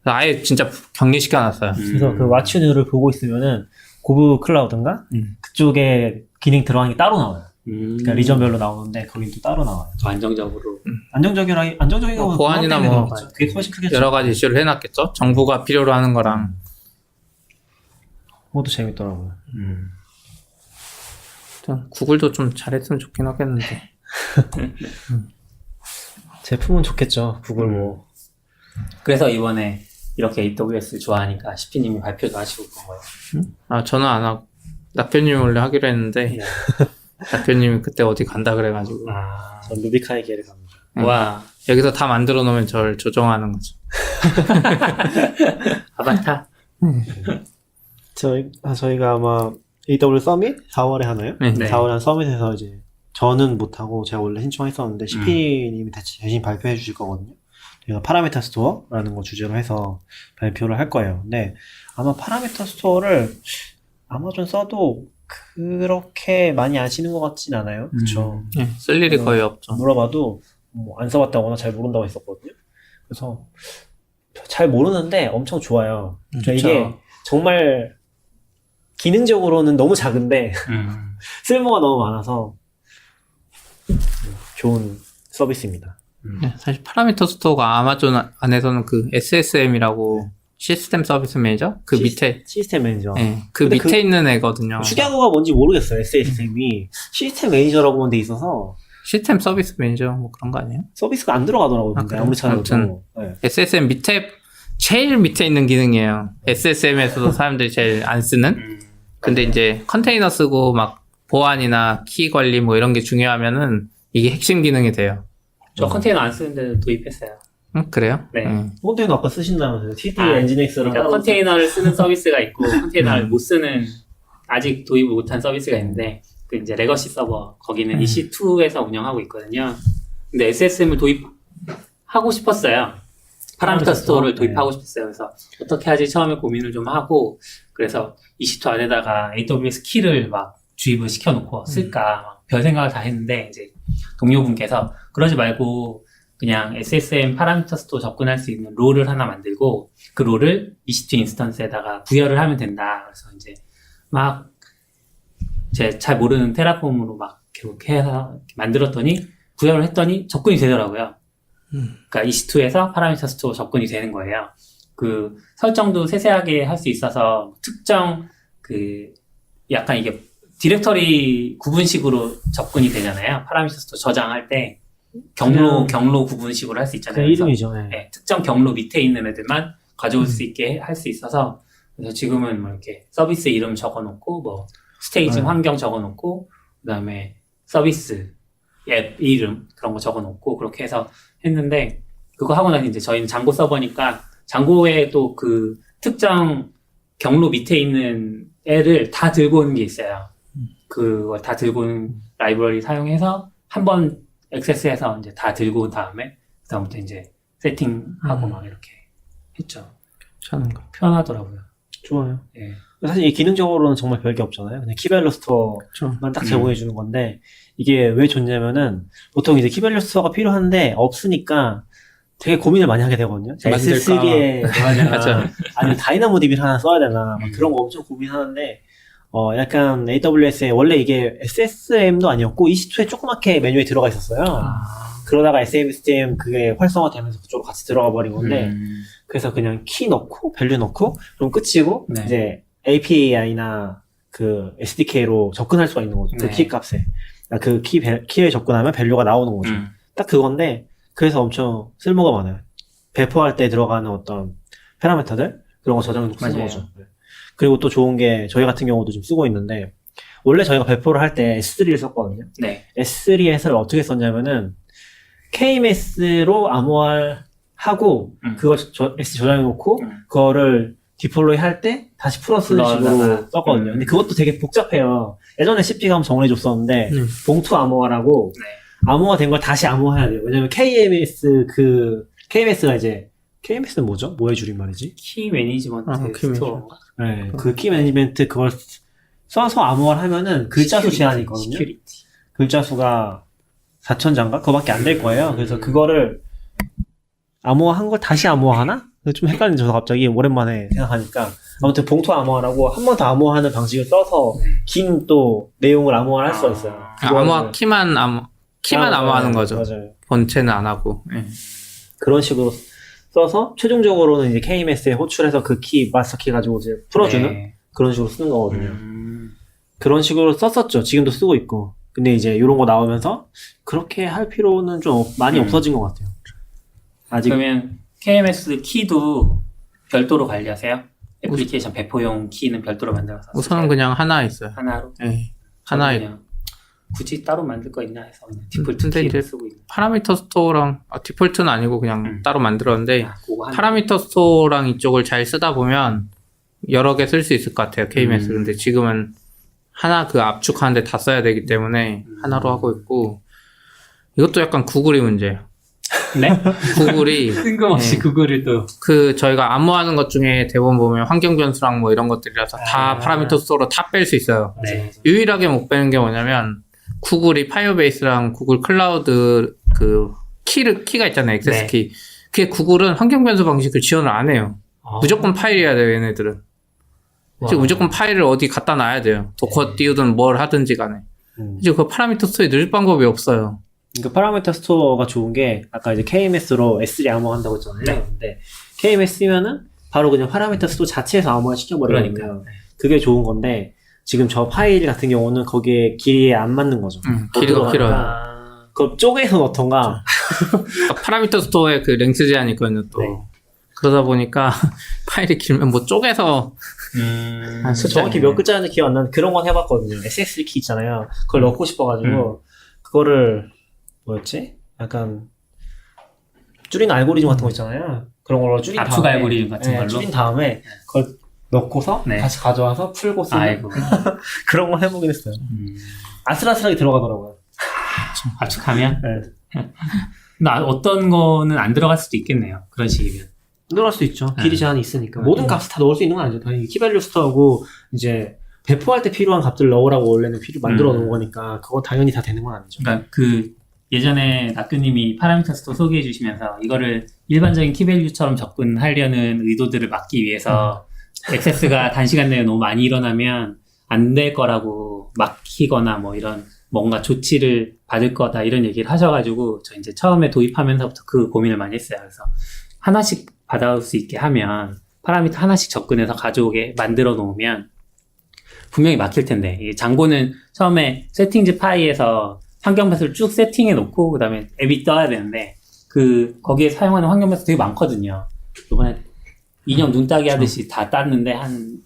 아예 진짜 격리시켜 놨어요. 그래서 그 왓츠뉴를 보고 있으면은 고브 클라우드인가? 그쪽에 기능 들어가는 게 따로 나와요. 그러니까 리전별로 나오는데 거긴 또 따로 나와요. 더 안정적으로. 안정적인 건 보안이나 뭐 그게 훨씬 크겠죠. 여러 가지 이슈를 해놨겠죠. 정부가 필요로 하는 거랑. 그것도 재밌더라고요. 구글도 좀 잘했으면 좋긴 하겠는데. 제품은 좋겠죠. 구글 뭐. 그래서 이번에 이렇게 AWS 좋아하니까 CP님이 발표도 하시고 그런 거예요. 아, 저는 안 하고. 낙교님이 원래 하기로 했는데, 낙교님이 그때 어디 간다 그래가지고. 전 루비카에게를 갑니다. 와, 여기서 다 만들어 놓으면 저를 조종하는 거죠. 아바타? 저희가 아마 AWS 서밋 4월에 하나요? 네. 4월에 한 서밋에서 이제 저는 못하고 제가 원래 신청했었는데 CP님이 대신 발표해 주실 거거든요. 저희가 파라미터 스토어라는 거 주제로 해서 발표를 할 거예요. 근데 아마 파라미터 스토어를 아마존 써도 그렇게 많이 아시는 것 같진 않아요. 그쵸? 네, 쓸 일이 거의 없죠. 물어봐도 뭐 안 써봤다거나 잘 모른다고 했었거든요. 그래서 잘 모르는데 엄청 좋아요. 그러니까 이게 정말 기능적으로는 너무 작은데 쓸모가 너무 많아서 좋은 서비스입니다. 네, 사실 파라미터 스토어가 아마존 안에서는 그 SSM이라고 시스템 서비스 매니저? 그 밑에. 시스템 매니저. 네, 그 근데 밑에 있는 애거든요. 축약어가 뭔지 모르겠어요. SSM이 시스템 매니저라고만 돼 있어서 시스템 서비스 매니저 뭐 그런 거 아니에요? 서비스가 안 들어가더라고요. 근데 그래요? 아무리 찾아도. 아무튼. 네. SSM 밑에 제일 밑에 있는 기능이에요. SSM에서도 사람들이 제일 안 쓰는. 근데 이제 컨테이너 쓰고 막 보안이나 키 관리 뭐 이런 게 중요하면은 이게 핵심 기능이 돼요. 저 컨테이너 안 쓰는데 도입했어요. 그래요? 네. 컨테이너 아까 쓰신다면서요. TD 엔진엑스랑 그러니까 컨테이너를 쓰는 서비스가 있고 컨테이너를 못 쓰는 아직 도입을 못한 서비스가 있는데 그 이제 레거시 서버 거기는 EC2에서 운영하고 있거든요. 근데 SSM을 도입하고 싶었어요. 파라미터 스토어를 도입하고 싶었어요. 그래서 어떻게 하지 처음에 고민을 좀 하고 그래서 EC2 안에다가 AWS 키를 막 주입을 시켜놓고 쓸까 막 별 생각을 다 했는데 이제 동료분께서 그러지 말고 그냥 SSM 파라미터 스토어 접근할 수 있는 롤을 하나 만들고 그 롤을 EC2 인스턴스에다가 부여를 하면 된다. 그래서 이제 막 제 잘 모르는 테라폼으로 막 이렇게 해서 만들었더니 부여를 했더니 접근이 되더라고요. 그러니까 EC2에서 파라미터 스토어 접근이 되는 거예요. 그 설정도 세세하게 할 수 있어서 특정 그 약간 이게 디렉터리 구분식으로 접근이 되잖아요. 파라미터 스토어 저장할 때 경로 구분식으로 할 수 있잖아요. 그 이름이죠. 네. 네, 특정 경로 밑에 있는 애들만 가져올 수 있게 할 수 있어서 그래서 지금은 뭐 이렇게 서비스 이름 적어놓고 뭐 스테이징 환경 적어놓고 그다음에 서비스 앱 이름 그런 거 적어놓고 그렇게 해서 했는데 그거 하고 나서 이제 저희는 장고 서버니까 장고에 또 그 특정 경로 밑에 있는 애를 다 들고 오는 게 있어요. 그거 다 들고 온 라이브러리 사용해서 한번 액세스해서 이제 다 들고 온 다음에 그다음부터 이제 세팅하고 막 이렇게 했죠. 괜찮은 거. 편하더라고요. 좋아요. 예. 사실 이 기능적으로는 정말 별게 없잖아요. 그냥 키밸류 스토어만 딱 제공해 주는 건데 이게 왜 좋냐면은 보통 이제 키밸류 스토어가 필요한데 없으니까 되게 고민을 많이 하게 되거든요. S3에 넣어야 되나 아니면 다이나모 DB를 하나 써야 되나 막 그런 거 엄청 고민하는데 약간 AWS에 원래 이게 SSM도 아니었고 EC2에 조그맣게 메뉴에 들어가 있었어요. 그러다가 SSM 그게 활성화되면서 그쪽으로 같이 들어가 버린 건데 그래서 그냥 키 넣고 밸류 넣고 그럼 끝이고 네. 이제 API나 그 SDK로 접근할 수가 있는 거죠. 네. 그 키 값에. 그 키에 접근하면 밸류가 나오는 거죠. 딱 그건데 그래서 엄청 쓸모가 많아요. 배포할 때 들어가는 어떤 파라미터들 그런 거 저장해놓고 쓰는 맞아요. 거죠. 그리고 또 좋은 게 저희 같은 경우도 지금 쓰고 있는데 원래 저희가 배포를 할 때 S3를 썼거든요. 네. S3에서 어떻게 썼냐면은 KMS로 암호화하고 그거 S 저장해놓고 그거를 디플로이 할 때 다시 풀어 쓰는 식으로 썼거든요. 근데 그것도 되게 복잡해요. 예전에 CP가 한번 정리해줬었는데 봉투 암호화라고 암호화 된 걸 다시 암호화해야 돼요. 왜냐면 KMS가 이제 KMS는 뭐죠? 뭐의 줄임말이지? 키 매니지먼트 스토어. 네, 그 키 매니지먼트 그걸 써서 암호화를 하면은 글자 수 제한이 있거든요. 시큐리티. 글자 수가 4,000자인가? 그거밖에 안 될 거예요. 그래서 그거를 암호화한 걸 다시 암호화하나? 좀 헷갈리는 저도 갑자기 오랜만에 생각하니까 아무튼 봉투 암호화라고 한 번 더 암호화하는 방식을 써서 긴 또 내용을 암호화를 할 수가 있어요. 암호화 키만 암호하는 거죠. 맞아요. 본체는 안 하고. 네. 그런 식으로 써서 최종적으로는 이제 KMS에 호출해서 그 키 마스터 키 가지고 이제 풀어주는 네. 그런 식으로 쓰는 거거든요. 그런 식으로 썼었죠. 지금도 쓰고 있고. 근데 이제 이런 거 나오면서 그렇게 할 필요는 좀 많이 없어진 것 같아요. 아직 그러면 KMS 키도 별도로 관리하세요? 애플리케이션 배포용 키는 별도로 만들어서 우선은 그냥 하나 있어요. 하나로? 네. 하나에 그냥 굳이 따로 만들 거 있나 해서 그냥 디폴트 근데 키를 이제 쓰고 있는. 파라미터 스토어랑 디폴트는 아니고 그냥 따로 만들었는데 그거 하나. 파라미터 스토어랑 이쪽을 잘 쓰다 보면 여러 개 쓸 수 있을 것 같아요. KMS. 근데 지금은 하나 그 압축하는데 다 써야 되기 때문에 하나로 하고 있고 이것도 약간 구글이 문제예요. 네? 구글이 뜬금없이 그거를 또 그 저희가 안무하는 것 중에 대부분 보면 환경 변수랑 뭐 이런 것들이라서 다 파라미터 스토어로 다 뺄 수 있어요. 네. 유일하게 못 빼는 게 뭐냐면 구글이 파이어베이스랑 구글 클라우드 그 키가 있잖아요. 액세스 네. 키. 그게 구글은 환경 변수 방식을 지원을 안 해요. 무조건 파일이어야 돼요, 얘네들은. 지금 무조건 파일을 어디 갖다 놔야 돼요. 도커 띄우든 뭘 하든지 간에. 이제 그 파라미터 스토어에 넣을 방법이 없어요. 그 파라미터 스토어가 좋은 게 아까 이제 KMS로 S3 암호 한다고 했잖아요. 네. 근데 KMS면은 바로 그냥 파라미터 스토어 자체에서 암호화 시켜버리거든요. 그러니까. 그게 좋은 건데 지금 저 파일 같은 경우는 거기에 길이에 안 맞는 거죠. 길이가 필요해요. 그걸 쪼개서 넣던가. 그러니까 파라미터 스토어에 그 랭스 제한이 있거든요, 또. 네. 그러다 보니까 파일이 길면 뭐 쪼개서 정확히 몇 글자인지 기억 안 나는데 그런 건 해봤거든요. SSL 키 있잖아요. 그걸 넣고 싶어가지고 그거를 뭐였지? 약간 줄이는 알고리즘 같은 거 있잖아요. 그런 걸로 줄인 압축 다음에 알고리즘 같은 걸로? 줄인 다음에 그걸 넣고서 네. 다시 다시 가져와서 풀고 쓰는 아이고. 그런 걸 해보긴 했어요. 아슬아슬하게 들어가더라고요. 압축하면? 네. 나 어떤 거는 안 들어갈 수도 있겠네요. 그런 식이면. 넣을 수 있죠. 길이 네. 제한이 있으니까. 모든 값을 다 넣을 수 있는 건 아니죠. 당연히 키밸류 스토어하고 이제 배포할 때 필요한 값들을 넣으라고 원래는 만들어 놓은 거니까 그건 당연히 다 되는 건 아니죠. 그러니까 그 예전에 낙교님이 파라미터 스토어 소개해 주시면서 이거를 일반적인 키밸류처럼 접근하려는 의도들을 막기 위해서 액세스가 단시간 내에 너무 많이 일어나면 안 될 거라고 막히거나 뭐 이런 뭔가 조치를 받을 거다 이런 얘기를 하셔가지고 저 이제 처음에 도입하면서부터 그 고민을 많이 했어요. 그래서 하나씩 받아올 수 있게 하면 파라미터 하나씩 접근해서 가져오게 만들어 놓으면 분명히 막힐 텐데 이 장고는 처음에 세팅즈 파이에서 환경 변수를 쭉 세팅해 놓고 그 다음에 앱이 떠야 되는데 거기에 사용하는 환경 변수 되게 많거든요. 이번에 인형 눈 따기 하듯이 다 땄는데 한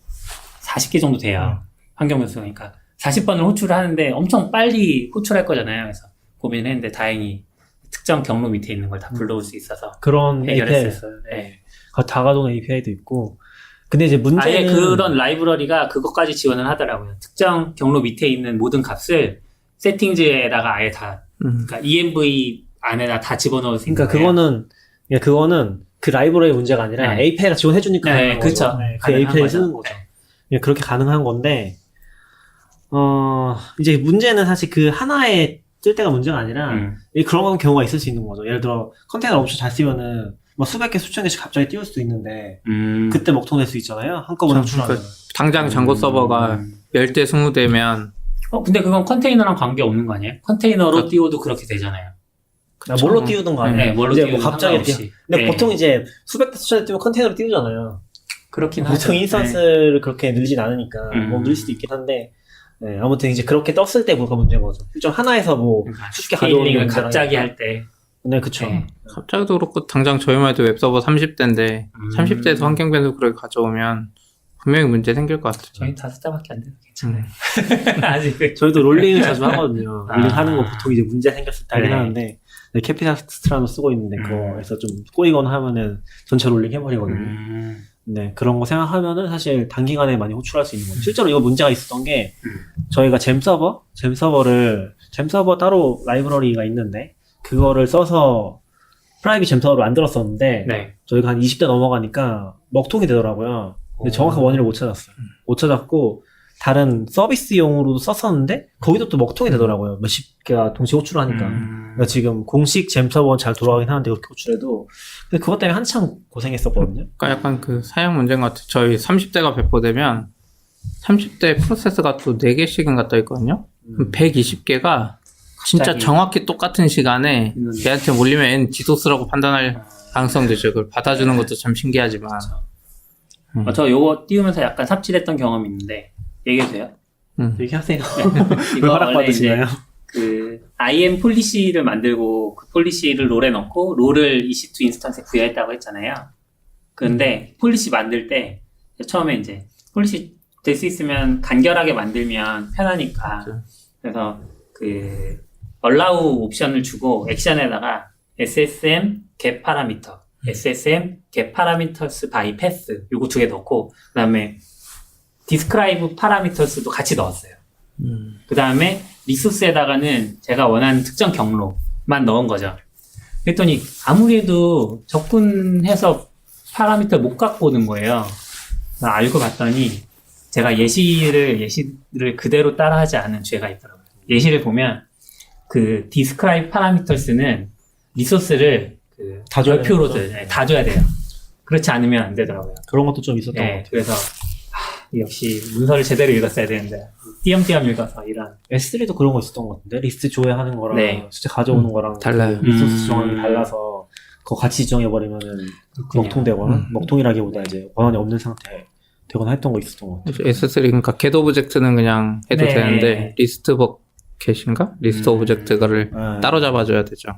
40개 정도 돼요. 환경 변수가. 그러니까 40번을 호출을 하는데 엄청 빨리 호출할 거잖아요. 그래서 고민을 했는데 다행히 특정 경로 밑에 있는 걸 다 불러올 수 있어서 그런 해결했어요. API가 있어요. 네. 다 가져오는 API도 있고. 근데 이제 문제는 아예 그런 라이브러리가 그것까지 지원을 하더라고요. 특정 경로 밑에 있는 모든 값을 세팅즈에다가 아예 다 그러니까 ENV 안에다 다 집어넣을 수 있는 그러니까 거예요. 그거는 그 라이브러리 문제가 아니라 네. API가 지원해주니까 네, 가능한 거죠. 그쵸. 네, 그 가능한 API 거죠. 쓰는 거죠. 네. 예, 그렇게 가능한 건데 이제 문제는 사실 그 하나에 뜰 때가 문제가 아니라 그런 경우가 있을 수 있는 거죠. 예를 들어 컨테이너 엄청 잘 쓰면은 뭐 수백 개 수천 개씩 갑자기 띄울 수도 있는데 그때 먹통될 수 있잖아요. 한꺼번에 호출하면. 당장 장고 서버가 10대 20대면 근데 그건 컨테이너랑 관계 없는 거 아니에요? 컨테이너로 띄워도 그렇게 되잖아요. 뭘로 띄우든 간에 네, 뭘로 이제 띄우든 뭐 갑자기 상관없이. 근데 네. 보통 이제 수백 대 수천 대 띄우면 컨테이너로 띄우잖아요. 그렇긴 하죠. 보통 인스턴스를 그렇게 늘리진 않으니까 뭐 음. 늘릴 수도 있긴 한데 네, 아무튼 이제 그렇게 떴을 때 뭐가 문제인 거죠. 실제 하나에서 뭐 그러니까 수십 개 가져오는 게 스케일링을 문제라니까. 갑자기 할 때. 네, 그쵸. 네. 갑자기도 그렇고 당장 저희만 해도 웹서버 30대인데 30대에서 환경 변수 그렇게 가져오면 분명히 문제 생길 것 같아요. 저희 5대밖에 안 돼서 괜찮아요. 아직. 저희도 롤링을 자주 하거든요. 롤링 하는 거 아. 보통 이제 문제 생겼을 때 하긴 네. 하는데 네, 캐피탈스트라노 쓰고 있는데 그거에서 좀 꼬이거나 하면은 전체 롤링 해버리거든요. 네, 그런 거 생각하면은 사실 단기간에 많이 호출할 수 있는 거죠. 실제로 이거 문제가 있었던 게 저희가 잼서버 따로 라이브러리가 있는데 그거를 써서 프라이빗 잼서버를 만들었었는데 네. 저희가 한 20대 넘어가니까 먹통이 되더라고요. 근데 정확한 원인을 못 찾았어요. 못 찾았고 다른 서비스용으로도 썼었는데 거기도 또 먹통이 되더라고요. 몇십 개가 동시에 호출을 하니까. 그러니까 지금 공식 잼서버는 잘 돌아가긴 하는데 그렇게 호출해도 근데 그것 때문에 한참 고생했었거든요. 그러니까 약간 그 사양 문제인 것 같아요. 저희 30대가 배포되면 30대 프로세스가 또 4개씩인가 떠 있거든요. 120개가 진짜 갑자기. 정확히 똑같은 시간에 얘한테 몰리면 얘는 디도스라고 판단할 가능성도 있죠. 그걸 받아주는 것도 참 신기하지만. 저 요거 띄우면서 약간 삽질했던 경험이 있는데 얘기해도 돼요? 얘기하세요. 이거 왜 원래 이제 허락받으시나요? 그 IAM 폴리시를 만들고 그 폴리시를 롤에 넣고 롤을 EC2 인스턴스에 부여했다고 했잖아요. 그런데 폴리시 만들 때 처음에 이제 폴리시 될 수 있으면 간결하게 만들면 편하니까 그래서 그 allow 옵션을 주고 액션에다가 SSM get parameter, SSM get parameters by path 요거 두 개 넣고 그 다음에 describe parameters도 같이 넣었어요. 그 다음에 리소스에다가는 제가 원하는 특정 경로만 넣은 거죠. 그랬더니 아무리 해도 접근해서 파라미터 못 갖고 오는 거예요. 알고 봤더니 제가 예시를 그대로 따라하지 않은 죄가 있더라고요. 예시를 보면 그 describe parameters는 리소스를 그 다 줘야 별표로 되는 거죠? 다 줘야 돼요. 그렇지 않으면 안 되더라고요. 그런 것도 좀 있었던 것 네, 같아요. 그래서 역시 문서를 제대로 읽었어야 되는데 띄엄띄엄 읽어서 이런 S3도 그런 거 있었던 것 같은데 리스트 조회하는 거랑 네. 숫자 가져오는 거랑 달라요. 그 리소스 지정하는 게 달라서 그거 같이 지정해버리면은 먹통되거나 먹통이라기보다 이제 권한이 없는 상태 되거나 했던 거 있었던 것 같아요. S3 그러니까 get 오브젝트는 그냥 해도 네. 되는데 리스트 버켓인가? 리스트 오브젝트를 네. 따로 잡아줘야 되죠.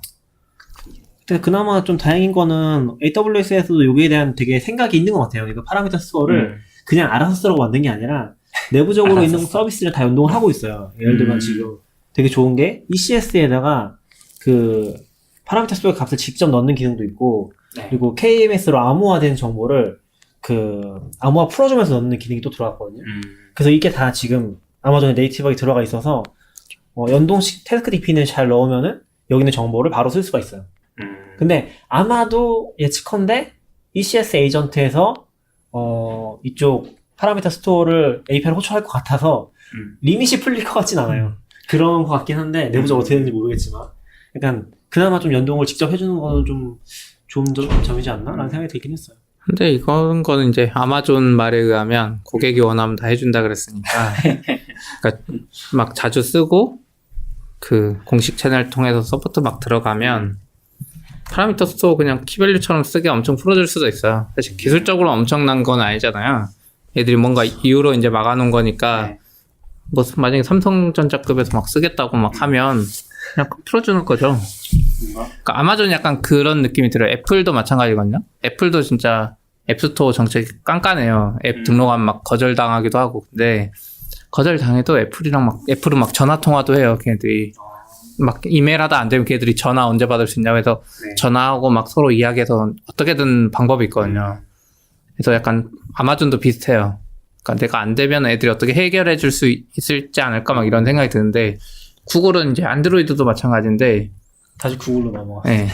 근데 그나마 좀 다행인 거는 AWS에서도 여기에 대한 되게 생각이 있는 것 같아요. 그러니까 파라미터 스토어를 그냥 알아서 쓰라고 만든 게 아니라 내부적으로 있는 서비스를 다 연동을 하고 있어요. 예를 들면 지금 되게 좋은 게 ECS에다가 그 파라미터 스토어 값을 직접 넣는 기능도 있고 네. 그리고 KMS로 암호화된 정보를 그 암호화 풀어주면서 넣는 기능이 또 들어왔거든요. 그래서 이게 다 지금 아마존에 네이티브하게 들어가 있어서 연동식 태스크 DP는 잘 넣으면은 여기 있는 정보를 바로 쓸 수가 있어요. 근데 아마도 예측컨대 ECS 에이전트에서 이쪽 파라미터 스토어를 API를 호출할 것 같아서 리밋이 풀릴 것 같진 않아요. 그런 것 같긴 한데 내부적으로 어떻게 되는지 모르겠지만 약간 그나마 좀 연동을 직접 해주는 거는 좀 좋은 점이지 않나? 라는 생각이 들긴 했어요. 근데 이거는 이제 아마존 말에 의하면 고객이 원하면 다 해준다 그랬으니까 그러니까 막 자주 쓰고 그 공식 채널 통해서 서포트 막 들어가면 파라미터 스토어 그냥 키밸류처럼 쓰기 엄청 풀어줄 수도 있어요. 사실 기술적으로 엄청난 건 아니잖아요. 애들이 뭔가 이유로 이제 막아놓은 거니까 네. 뭐 만약에 삼성전자급에서 막 쓰겠다고 막 하면 그냥 풀어주는 거죠. 그러니까 아마존 약간 그런 느낌이 들어요. 애플도 마찬가지거든요. 애플도 진짜 앱스토어 정책이 깐깐해요. 앱 등록하면 막 거절당하기도 하고. 근데 거절당해도 애플은 막 전화 통화도 해요. 걔네들이 막 이메일 하다 안 되면 걔네들이 전화 언제 받을 수 있냐고 해서 네. 전화하고 막 서로 이야기해서 어떻게든 방법이 있거든요. 그래서 약간 아마존도 비슷해요. 그러니까 내가 안 되면 애들이 어떻게 해결해 줄 수 있을지 않을까 막 이런 생각이 드는데 구글은 이제 안드로이드도 마찬가지인데 다시 구글로 넘어가. 네.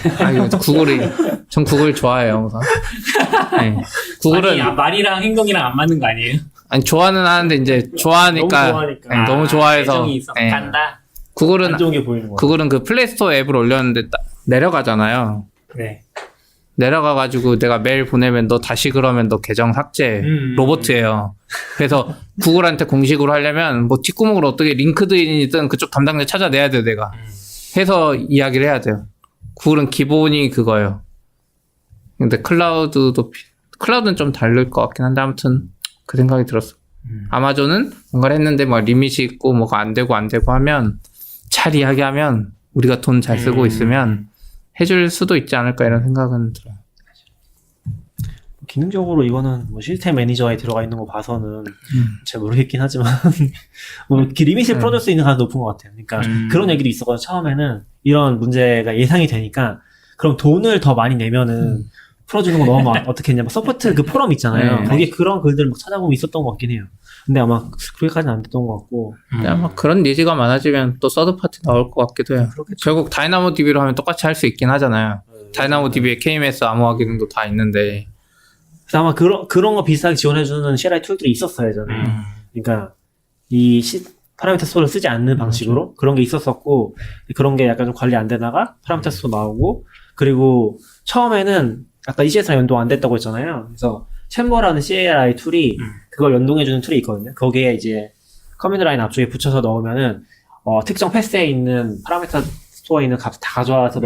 전 구글 좋아해요, 우선. 네. 구글은, 말이랑 행동이랑 안 맞는 거 아니에요? 아니, 좋아는 하는데, 이제, 좋아하니까. 너무 좋아하니까. 네, 너무 좋아해서. 애정이 있어. 네. 간다. 안 좋은 게 보이는 거야. 구글은 그 플레이스토어 앱을 올렸는데, 내려가잖아요. 네. 내려가가지고 내가 메일 보내면 너 다시 그러면 너 계정 삭제. 로봇이에요. 그래서 구글한테 공식으로 하려면, 뭐, 뒷구멍으로 어떻게 링크드인이든 그쪽 담당자 찾아내야 돼요, 내가. 해서 이야기를 해야 돼요. 구글은 기본이 그거예요. 근데 클라우드는 좀 다를 것 같긴 한데 아무튼 그 생각이 들었어. 아마존은 뭔가를 했는데 뭐 리밋이 있고 뭐가 안 되고 하면 잘 이야기하면 우리가 돈 잘 쓰고 있으면 해줄 수도 있지 않을까 이런 생각은 들어요. 기능적으로 이거는 뭐 시스템 매니저에 들어가 있는 거 봐서는 잘 모르겠긴 하지만 뭐 리밋을 풀어줄 수 있는 가능성이 높은 것 같아요. 그러니까 그런 얘기도 있었거든요. 처음에는 이런 문제가 예상이 되니까 그럼 돈을 더 많이 내면은 풀어주는 거 너무 어떻게 했냐. 서포트 그 포럼 있잖아요. 네. 거기에 그런 글들 막 찾아보면 있었던 것 같긴 해요. 근데 아마 그렇게까지는 안 됐던 것 같고. 근데 아마 그런 니즈가 많아지면 또 서드파티 나올 것 같기도 해요. 결국 다이나모DB로 하면 똑같이 할 수 있긴 하잖아요. 다이나모DB에 KMS 암호화 기능도 다 있는데 그래서 아마 그런 거 비슷하게 지원해주는 CLI 툴들이 있었어요, 예전에. 그러니까 이 파라미터 스토어를 쓰지 않는 방식으로 그런 게 있었었고 그런 게 약간 좀 관리 안 되다가 파라미터 스토어 나오고 그리고 처음에는 아까 ECS랑 연동 안 됐다고 했잖아요. 그래서 챔버라는 CLI 툴이 그걸 연동해주는 툴이 있거든요. 거기에 이제 커맨드 라인 앞쪽에 붙여서 넣으면은 특정 패스에 있는 파라미터 스토어에 있는 값을 다 가져와서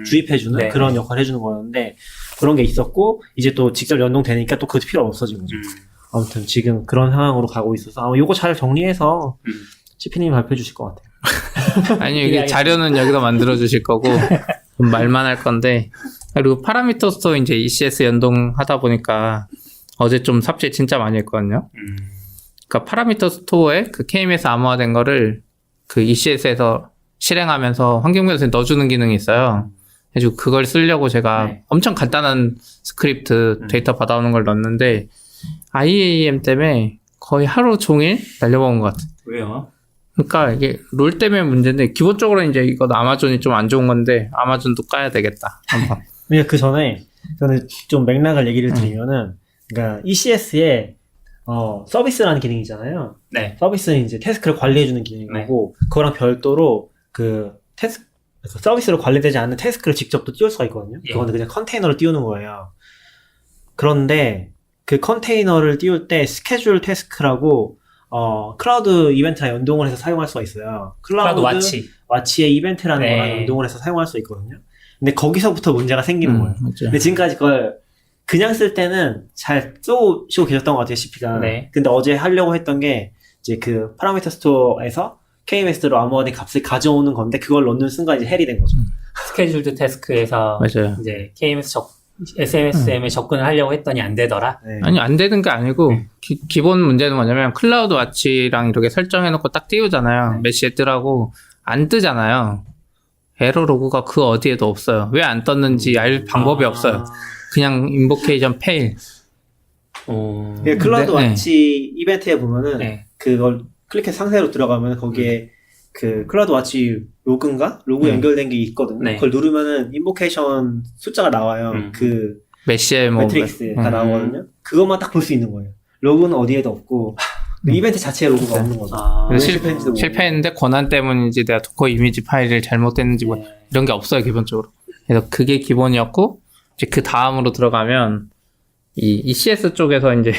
주입해주는 네. 그런 역할을 해주는 거였는데 그런 게 있었고 이제 또 직접 연동되니까 또 그것도 필요 없어진 거죠. 아무튼 지금 그런 상황으로 가고 있어서 아마 요거 잘 정리해서 CP님이 발표해 주실 것 같아요. 아니 이게 자료는 여기다 만들어 주실 거고 말만 할 건데 그리고 파라미터 스토어 이제 ECS 연동하다 보니까 어제 좀 삽질 진짜 많이 했거든요. 그러니까 파라미터 스토어에 그 KMS 암호화된 거를 그 ECS에서 실행하면서 환경변수에 넣어주는 기능이 있어요. 그래서 그걸 쓰려고 제가 엄청 간단한 스크립트 데이터 받아오는 걸 넣었는데 IAM 때문에 거의 하루 종일 날려먹은 것 같아요. 왜요? 그러니까 이게 롤 때문에 문제인데 기본적으로 이제 이거 아마존이 좀 안 좋은 건데 아마존도 까야 되겠다 한번. 그러니까 그 전에 저는 좀 맥락을 얘기를 드리면은 그러니까 ECS에 서비스라는 기능이 있잖아요. 네. 서비스는 이제 태스크를 관리해주는 기능인 거고 그거랑 별도로 그 서비스로 관리되지 않는 태스크를 직접 또 띄울 수가 있거든요. 예. 그거는 그냥 컨테이너를 띄우는 거예요. 그런데 그 컨테이너를 띄울 때 스케줄 태스크라고 클라우드 이벤트랑 연동을 해서 사용할 수가 있어요. 클라우드 와치의 이벤트라는 네. 거랑 연동을 해서 사용할 수 있거든요. 근데 거기서부터 문제가 생기는 거예요. 맞죠. 근데 지금까지 그걸 그냥 쓸 때는 잘 쏘시고 계셨던 것 같아요, CP가. 네. 근데 어제 하려고 했던 게 이제 그 파라미터 스토어에서 KMS로 암호화된 값을 가져오는 건데 그걸 넣는 순간 이제 헬이 된 거죠. 스케줄드 태스크에서 맞아요. 이제 SMSM에 접근을 하려고 했더니 안 되더라. 네. 아니 안 되는 게 아니고 기본 문제는 뭐냐면 클라우드 와치랑 이렇게 설정해놓고 딱 띄우잖아요. 메시에 뜨라고 안 뜨잖아요. 에러 로그가 그 어디에도 없어요. 왜 안 떴는지 알 방법이 없어요. 그냥 인보케이션 페일. 클라우드 네, 와치 이벤트에 보면은 네. 그걸 클릭해서 상세로 들어가면 거기에 그 클라우드 와치 로그인가? 로그 연결된 게 있거든요. 네. 그걸 누르면은 인보케이션 숫자가 나와요. 그 메시에 뭐 매트릭스가 나오거든요. 그것만 딱 볼 수 있는 거예요. 로그는 어디에도 없고 그 이벤트 자체에 로그가 없는 거죠. 왜 실패했는지도 모르고. 실패했는데 권한 때문인지 내가 도커 이미지 파일을 잘못했는지 뭐 이런 게 없어요 기본적으로. 그래서 그게 기본이었고 이제 그 다음으로 들어가면 이 ECS 쪽에서 이제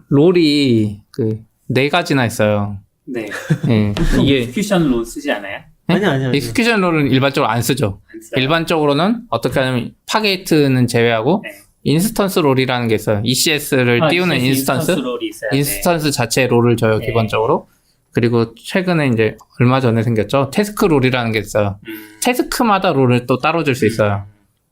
롤이 그 4가지나 있어요. 네. 예. 이게 익스큐션 롤 쓰지 않아요? 아니요. 익스큐션 롤은 일반적으로 안 쓰죠. 안 써요? 일반적으로는 어떻게 하냐면 파게이트는 제외하고 네. 인스턴스 롤이라는 게 있어요. ECS를 띄우는 인스턴스 롤이 있어야 인스턴스 자체 롤을 줘요 네. 기본적으로. 그리고 최근에 이제 얼마 전에 생겼죠. 태스크 롤이라는 게 있어요. 태스크마다 롤을 또 따로 줄 수 있어요.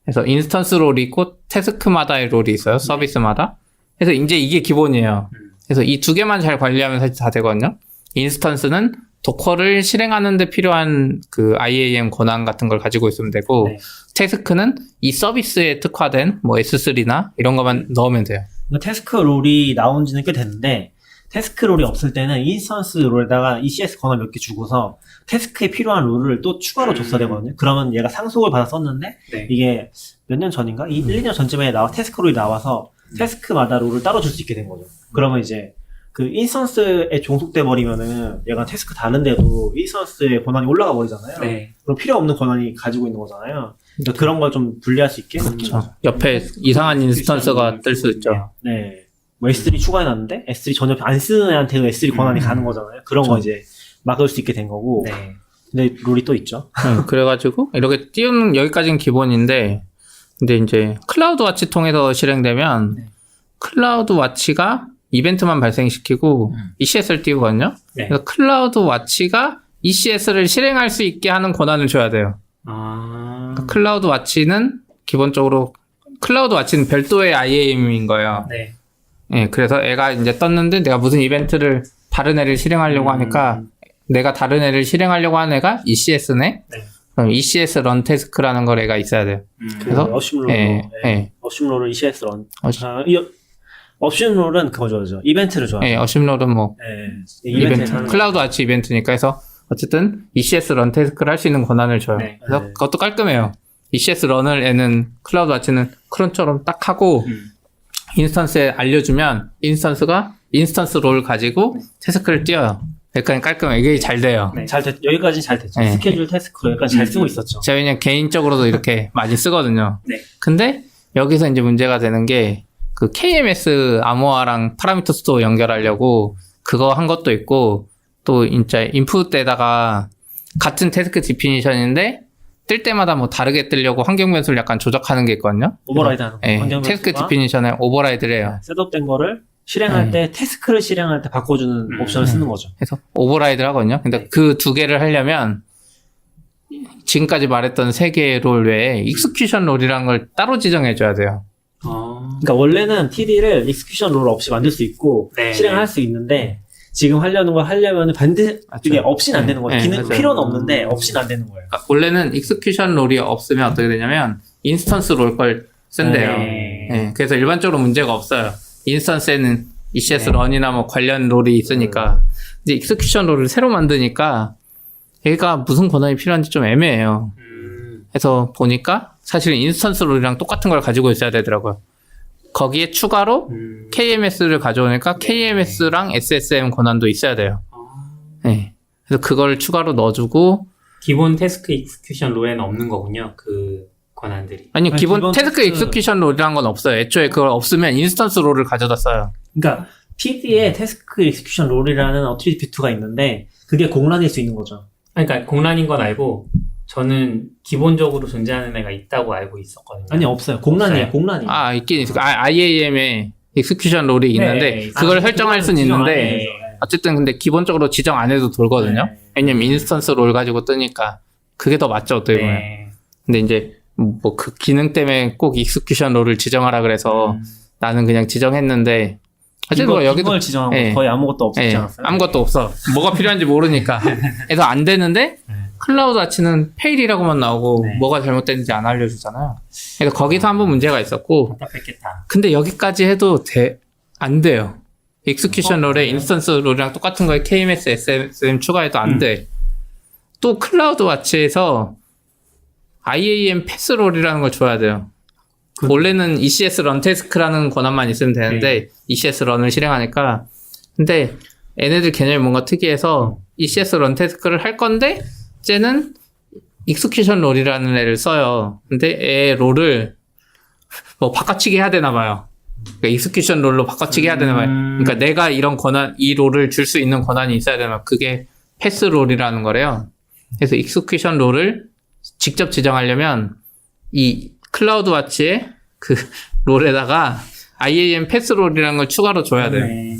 그래서 인스턴스 롤이 있고 태스크마다의 롤이 있어요. 서비스마다. 그래서 이제 이게 기본이에요. 그래서 이 두 개만 잘 관리하면 사실 다 되거든요. 인스턴스는 도커를 실행하는 데 필요한 그 IAM 권한 같은 걸 가지고 있으면 되고 네. 태스크는 이 서비스에 특화된 뭐 S3나 이런 것만 넣으면 돼요. 태스크 롤이 나온 지는 꽤 됐는데 태스크 롤이 없을 때는 인스턴스 롤에다가 ECS 권한 몇 개 주고서 태스크에 필요한 롤을 또 추가로 줬어야 되거든요. 그러면 얘가 상속을 받아 썼는데 네. 이게 몇 년 전인가? 1, 2년 전쯤에 태스크 롤이 나와서 태스크마다 롤을 따로 줄 수 있게 된 거죠. 그러면 이제 그 인스턴스에 종속돼 버리면은 얘가 태스크 다른데도 인스턴스의 권한이 올라가 버리잖아요. 네. 그럼 필요 없는 권한이 가지고 있는 거잖아요. 그러니까 그런 걸 좀 분리할 수 있게. 그렇죠. 옆에 이상한 인스턴스가 뜰 수 있죠. 네. 뭐 S3 추가해놨는데 S3 전혀 안 쓰는 애한테 S3 권한이 가는 거잖아요. 그런 거 이제 막을 수 있게 된 거고. 네. 근데 룰이 또 있죠. 그래가지고 이렇게 띄우는 여기까지는 기본인데 근데 이제 클라우드 와치 통해서 실행되면 클라우드 와치가 이벤트만 발생시키고 ECS를 띄우거든요. 네. 그래서 클라우드 와치가 ECS를 실행할 수 있게 하는 권한을 줘야 돼요. 그러니까 클라우드 와치는 기본적으로 클라우드 와치는 별도의 IAM인 거예요. 네. 예, 그래서 애가 이제 떴는데 내가 무슨 이벤트를 다른 애를 실행하려고 하니까 내가 다른 애를 실행하려고 하는 애가 ECS네. 네. 그럼 ECS 런 태스크라는 걸 애가 있어야 돼요. 그래서 어심롤로. 어심롤을 ECS 런. 어심롤은 그거죠. 이벤트를 좋아해요. 예, 어심롤은 뭐 이벤트, 하는 클라우드 와치 이벤트니까 해서 어쨌든 ECS 런 태스크를 할 수 있는 권한을 줘요. 네. 그래서 네. 그것도 깔끔해요. ECS 런을 애는 클라우드 와치는 크론처럼 딱 하고 인스턴스에 알려주면 인스턴스가 인스턴스 롤 가지고 태스크를 띄워요. 약간 깔끔해. 이게 잘 돼요. 네. 여기까지는 잘 됐죠. 네. 스케줄 태스크 여기까지 잘 쓰고 있었죠. 제가 그냥 개인적으로도 이렇게 많이 쓰거든요. 네. 근데 여기서 이제 문제가 되는 게 그 KMS 암호화랑 파라미터 스토어 연결하려고 그거 한 것도 있고 또 진짜 인풋에다가 같은 태스크 디피니션인데 뜰 때마다 뭐 다르게 뜨려고 환경 변수를 약간 조작하는 게 있거든요. 오버라이드 하는 거. 예, 환경 태스크 변수가 디피니션을 오버라이드를 해요. 셋업된 거를 실행할 때 태스크를 실행할 때 바꿔주는 옵션을 쓰는 거죠. 그래서 오버라이드를 하거든요. 근데 그 두 개를 하려면 지금까지 말했던 세 개의 롤 외에 익스큐션 롤이라는 걸 따로 지정해줘야 돼요. 그러니까 원래는 TD를 익스큐션 롤 없이 만들 수 있고 네. 실행할 수 있는데 지금 하려는 걸 하려면 반드시 이게 없이는 안 되는 거예요. 기능 맞아요. 필요는 없는데 없이는 안 되는 거예요. 그러니까 원래는 익스큐션 롤이 없으면 어떻게 되냐면 인스턴스 롤 걸 쓴대요. 네. 그래서 일반적으로 문제가 없어요. 인스턴스에는 ECS 런이나 뭐 관련 롤이 있으니까. 근데 익스큐션 롤을 새로 만드니까 얘가 무슨 권한이 필요한지 좀 애매해요. 그래서 보니까 사실 인스턴스 롤이랑 똑같은 걸 가지고 있어야 되더라고요. 거기에 추가로 KMS를 가져오니까 KMS랑 SSM 권한도 있어야 돼요. 네. 그래서 그걸 추가로 넣어주고 기본 태스크 익스큐션 롤에는 없는 거군요. 그 권한들이. 아니 기본 기본 태스크 태스크- 익스큐션 롤이란 건 없어요. 애초에 그걸 없으면 인스턴스 롤을 가져다 써요. 그러니까 TD에 태스크 익스큐션 롤이라는 어트리뷰트가 있는데 그게 공란일 수 있는 거죠. 그러니까 공란인 건 알고 저는 기본적으로 존재하는 애가 있다고 알고 있었거든요. 아니 없어요. 공란이에요. 없어요? 공란이. 아 있긴 있어요. IAM에 익스큐션 롤이 있는데 네, 그걸 아, 설정할 수는 지정 안 있는데 해요. 어쨌든 근데 기본적으로 지정 안 해도 돌거든요. 네. 왜냐면 인스턴스 롤 가지고 뜨니까 그게 더 맞죠 어떻게 보면. 네. 근데 이제 뭐 그 기능 때문에 꼭 익스큐션 롤을 지정하라 그래서 나는 그냥 지정했는데 어쨌든 뭐 여기도 이걸 지정하고 예. 거의 아무것도 없었지 예, 않았어요? 아무것도 없어. 뭐가 필요한지 모르니까. 그래서 안 되는데 클라우드 아치는 페일이라고만 나오고 네. 뭐가 잘못됐는지 안 알려주잖아요. 그래서 거기서 한번 문제가 있었고 답답했겠다. 근데 여기까지 해도 안 돼요. 익스큐션 롤에 인스턴스 롤이랑 똑같은 거에 KMS, SSM 추가해도 안 돼. 또 클라우드 와치에서 IAM 패스 롤이라는 걸 줘야 돼요. 원래는 ECS 런 태스크라는 권한만 있으면 되는데 ECS 런을 실행하니까 근데 얘네들 개념이 뭔가 특이해서 ECS 런 태스크를 할 건데 쟤는 익스큐션 롤이라는 애를 써요. 근데 애 롤을 뭐 바꿔치기 해야 되나 봐요. 그러니까 익스큐션 롤로 바꿔치기 해야 되나 봐요. 그러니까 내가 이런 권한, 이 롤을 줄 수 있는 권한이 있어야 되나 봐요. 그게 패스 롤이라는 거래요. 그래서 익스큐션 롤을 직접 지정하려면 이 클라우드 와치의 그 롤에다가 IAM 패스 롤이라는 걸 추가로 줘야 돼요. 네.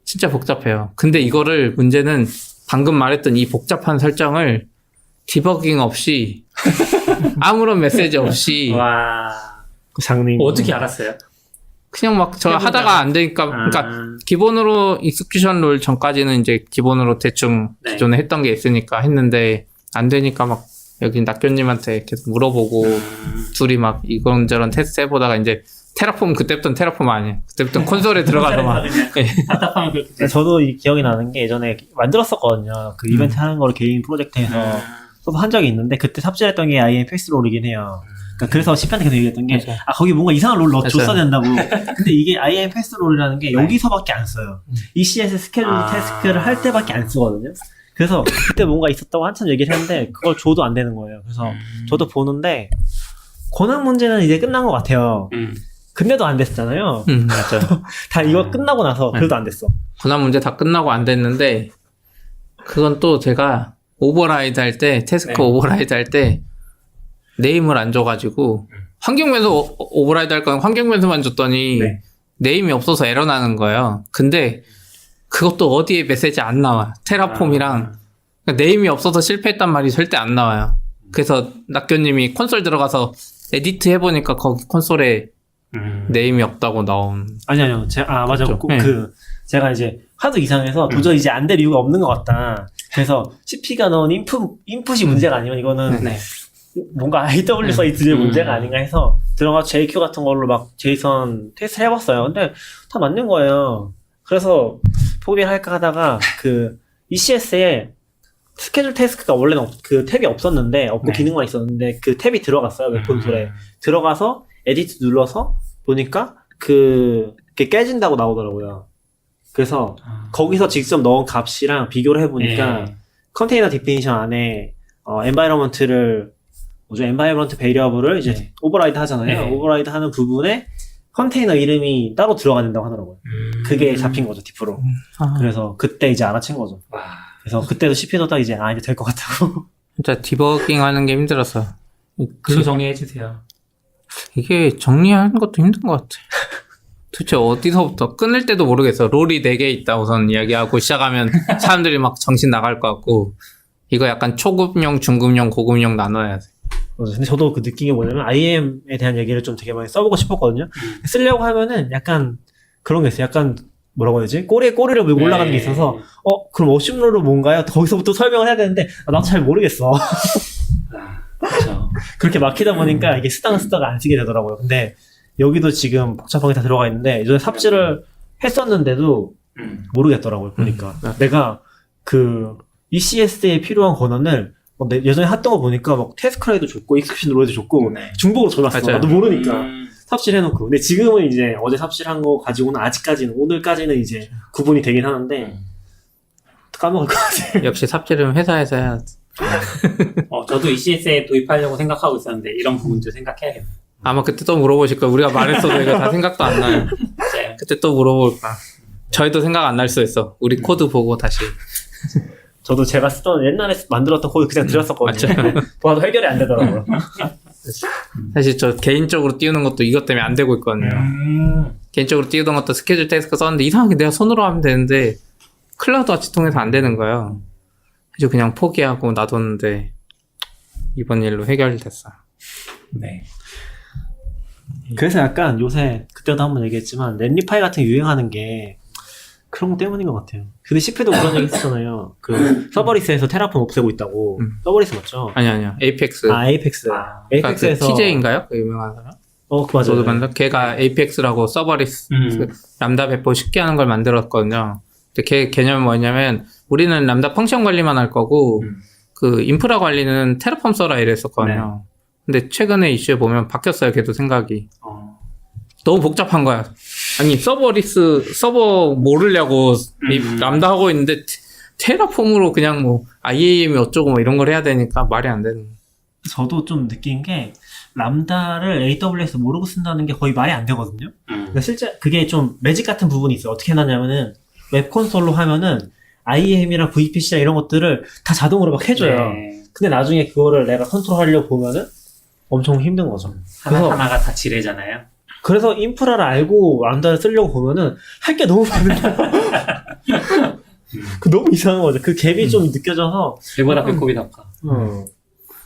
진짜 복잡해요. 근데 이거를 문제는 방금 말했던 이 복잡한 설정을 디버깅 없이 아무런 메시지 없이 와. 장르. 어떻게 알았어요? 그냥 막 저 해보자. 하다가 안 되니까 그러니까 기본으로 익스큐션 롤 전까지는 이제 기본으로 대충 네. 기존에 했던 게 있으니까 했는데 안 되니까 막 여기 낙교님한테 계속 물어보고 둘이 막 이런저런 테스트 해보다가 이제 테라폼 그때부터는 테라폼 아니에요. 그때부터는 콘솔에 들어가서 막 답답하면 그렇게 돼. 저도 이 기억이 나는 게 예전에 만들었었거든요. 그 이벤트 하는 거를 개인 프로젝트에서 써서 한 적이 있는데 그때 삽질했던 게 IAM 패스 롤이긴 해요. 그러니까 그래서 CP한테 계속 얘기했던 게 맞아요. 거기 뭔가 이상한 롤 줬어야 맞아요. 된다고. 근데 이게 IAM 패스 롤이라는 게 여기서밖에 안 써요. ECS 스케줄 태스크를 할 때밖에 안 쓰거든요. 그래서 그때 뭔가 있었다고 한참 얘기를 했는데 그걸 줘도 안 되는 거예요. 그래서 저도 보는데 권한 문제는 이제 끝난 것 같아요. 근데도 안 됐잖아요. 맞아요. 다 이거 끝나고 나서 그래도 안 됐어. 권한 문제 다 끝나고 안 됐는데 그건 또 제가 오버라이드 할 때 태스크 네. 오버라이드 할 때 네임을 안 줘가지고 환경변수 오버라이드 할 건 환경변수만 줬더니 네. 네임이 없어서 에러 나는 거예요. 근데 그것도 어디에 메시지 안 나와요. 테라폼이랑 그러니까 네임이 없어서 실패했단 말이 절대 안 나와요. 그래서 낙교님이 콘솔 들어가서 에디트 해보니까 거기 콘솔에 네임이 없다고 나온. 아니요. 맞아. 그렇죠. 꼭 네. 제가 이제 하도 이상해서 도저히 이제 안 될 이유가 없는 것 같다. 그래서 CP가 넣은 인풋이 문제가 아니면 이거는 네. 뭔가 IW 사이트의 문제가 아닌가 해서 들어가서 JQ 같은 걸로 막 제이선 테스트 해봤어요. 근데 다 맞는 거예요. 그래서 포기를 할까 하다가 그 ECS에 스케줄 태스크가 원래는 그 탭이 없었는데 없고 네. 기능만 있었는데 그 탭이 들어갔어요. 웹 콘솔에 들어가서 에디트 눌러서 보니까 그게 깨진다고 나오더라고요. 그래서 거기서 직접 넣은 값이랑 비교를 해보니까 네. 컨테이너 디피니션 안에 엔바이러먼트 베리어블을 이제 오버라이드 하잖아요. 네. 오버라이드 하는 부분에 컨테이너 이름이 따로 들어가 된다고 하더라고요. 그게 잡힌 거죠, 디프로. 그래서 그때 이제 알아챈 거죠. 와. 그래서 그때도 CP도 딱 이제 이제 될 것 같다고. 진짜 디버깅 하는 게 힘들었어. 글로 정리해 주세요. 이게 정리하는 것도 힘든 것 같아. 도대체 어디서부터 끊을 때도 모르겠어. 롤이 4개 있다 우선 이야기하고 시작하면 사람들이 막 정신 나갈 것 같고 이거 약간 초급용, 중급용, 고급용 나눠야 돼. 근데 저도 그 느낀 게 뭐냐면 IAM에 대한 얘기를 좀 되게 많이 써보고 싶었거든요. 쓰려고 하면은 약간 그런 게 있어요. 약간 뭐라고 해야 되지? 꼬리를 물고 올라가는 게 있어서 그럼 어심롤은 뭔가요? 거기서부터 설명을 해야 되는데 나도 잘 모르겠어. 그렇죠. 그렇게 막히다 보니까 이게 쓰다가 안 쓰게 되더라고요. 근데 여기도 지금 복잡하게 다 들어가 있는데 예전에 삽질을 했었는데도 모르겠더라고요. 보니까 내가 그 ECS에 필요한 권한을 예전에 했던 거 보니까 막 태스크라이도 줬고 익스큐션 롤도 줬고 중복으로 줘놨어. 맞아요. 나도 모르니까 삽질해놓고. 근데 지금은 이제 어제 삽질한 거 가지고는 아직까지는 오늘까지는 이제 구분이 되긴 하는데 까먹을 것 같아. 역시 삽질은 회사에서 해야 돼. 저도 ECS에 도입하려고 생각하고 있었는데 이런 부분도 생각해야겠네요. 아마 그때 또 물어보실 거야. 우리가 말했어도 이거 다 생각도 안 나요. 맞아요. 그때 또 물어볼 거야. 저희도 생각 안 날 수 있어. 우리 코드 보고 다시. 저도 제가 쓰던 옛날에 만들었던 코드 그냥 들였었거든요. 봐도 해결이 안 되더라고요. 사실 저 개인적으로 띄우는 것도 이것 때문에 안 되고 있거든요. 개인적으로 띄우던 것도 스케줄 태스크 썼는데 이상하게 내가 손으로 하면 되는데 클라우드 와치 통해서 안 되는 거예요. 그래서 그냥 포기하고 놔뒀는데 이번 일로 해결됐어. 네. 그래서 약간 요새 그때도 한번 얘기했지만 넷리파이 같은 게 유행하는 게 그런 거 때문인 것 같아요. 근데 CP도 그런 얘기 했었잖아요. 그 서버리스에서 테라폼 없애고 있다고. 서버리스 맞죠? 아니야. 에이펙스. 에이펙스. 에이펙스에서 그 TJ인가요? 그 유명한 사람? 그 맞아요. 저도 만나. 걔가 에이펙스라고 서버리스 람다 배포 쉽게 하는 걸 만들었거든요. 근데 걔 개념이 뭐냐면 우리는 람다 펑션 관리만 할 거고 그 인프라 관리는 테라폼 써라 이랬었거든요. 근데 최근에 이슈에 보면 바뀌었어요. 걔도 생각이. 너무 복잡한 거야. 아니 서버 모르려고 람다 하고 있는데 테라폼으로 그냥 뭐 IAM이 어쩌고 뭐 이런 걸 해야 되니까 말이 안 되는. 저도 좀 느낀 게 람다를 AWS 모르고 쓴다는 게 거의 말이 안 되거든요. 그러니까 실제 그게 좀 매직 같은 부분이 있어요. 어떻게 해놨냐면은 웹 콘솔로 하면은 IAM이랑 VPC랑 이런 것들을 다 자동으로 막 해줘요. 네. 근데 나중에 그거를 내가 컨트롤하려고 보면은 엄청 힘든 거죠. 하나하나가 다 지뢰잖아요. 그래서 인프라를 알고 람다를 쓰려고 보면은 할 게 너무 많은데 그 너무 이상한 거죠. 그 갭이 좀 느껴져서 배보다 배꼽이 더 커.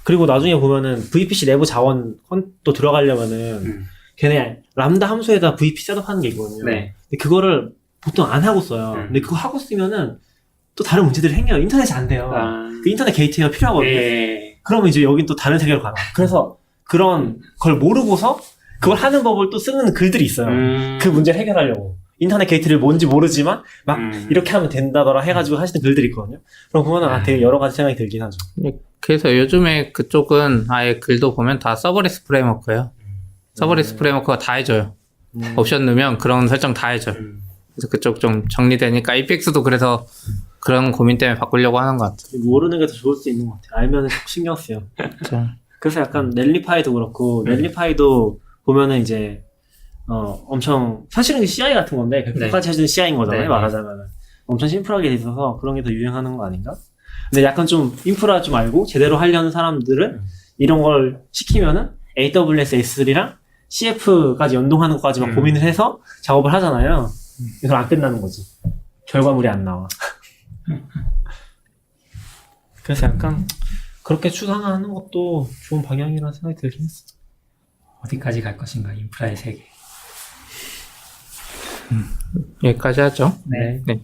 그리고 나중에 보면은 VPC 내부 자원 또 들어가려면은 걔네 람다 함수에다 VPC 셋업하는 게 있거든요. 네. 근데 그거를 보통 안 하고 써요. 근데 그거 하고 쓰면은 또 다른 문제들이 생겨요. 인터넷이 안 돼요. 그 인터넷 게이트웨이가 필요하거든요. 그러면 이제 여긴 또 다른 세계로 가요. 그래서 그런 걸 모르고서 그걸 하는 법을 또 쓰는 글들이 있어요. 그 문제를 해결하려고. 인터넷 게이트를 뭔지 모르지만 막 이렇게 하면 된다더라 해가지고 하시는 글들이 있거든요. 그럼 그거는 되게 여러 가지 생각이 들긴 하죠. 그래서 요즘에 그쪽은 아예 글도 보면 다 서버리스 프레임워크예요. 서버리스 프레임워크가 다 해줘요. 옵션 넣으면 그런 설정 다 해줘요. 그래서 그쪽 좀 정리되니까 APX도 그래서 그런 고민 때문에 바꾸려고 하는 것 같아요. 모르는 게 더 좋을 수 있는 것 같아요. 알면 신경 쓰여. 그래서 약간 넬리파이도 그렇고 넬리파이도 보면은 이제 엄청 사실은 CI 같은 건데 그까지 해주는 CI인 거잖아요. 말하자면 엄청 심플하게 돼 있어서 그런 게 더 유행하는 거 아닌가? 근데 약간 좀 인프라 좀 알고 제대로 하려는 사람들은 이런 걸 시키면은 AWS S3랑 CF까지 연동하는 것까지 막 고민을 해서 작업을 하잖아요. 그래서 안 끝나는 거지. 결과물이 안 나와. 그래서 약간 그렇게 추상화하는 것도 좋은 방향이라는 생각이 들긴 했어. 어디까지 갈 것인가 인프라의 세계. 여기까지 하죠. 네. 네.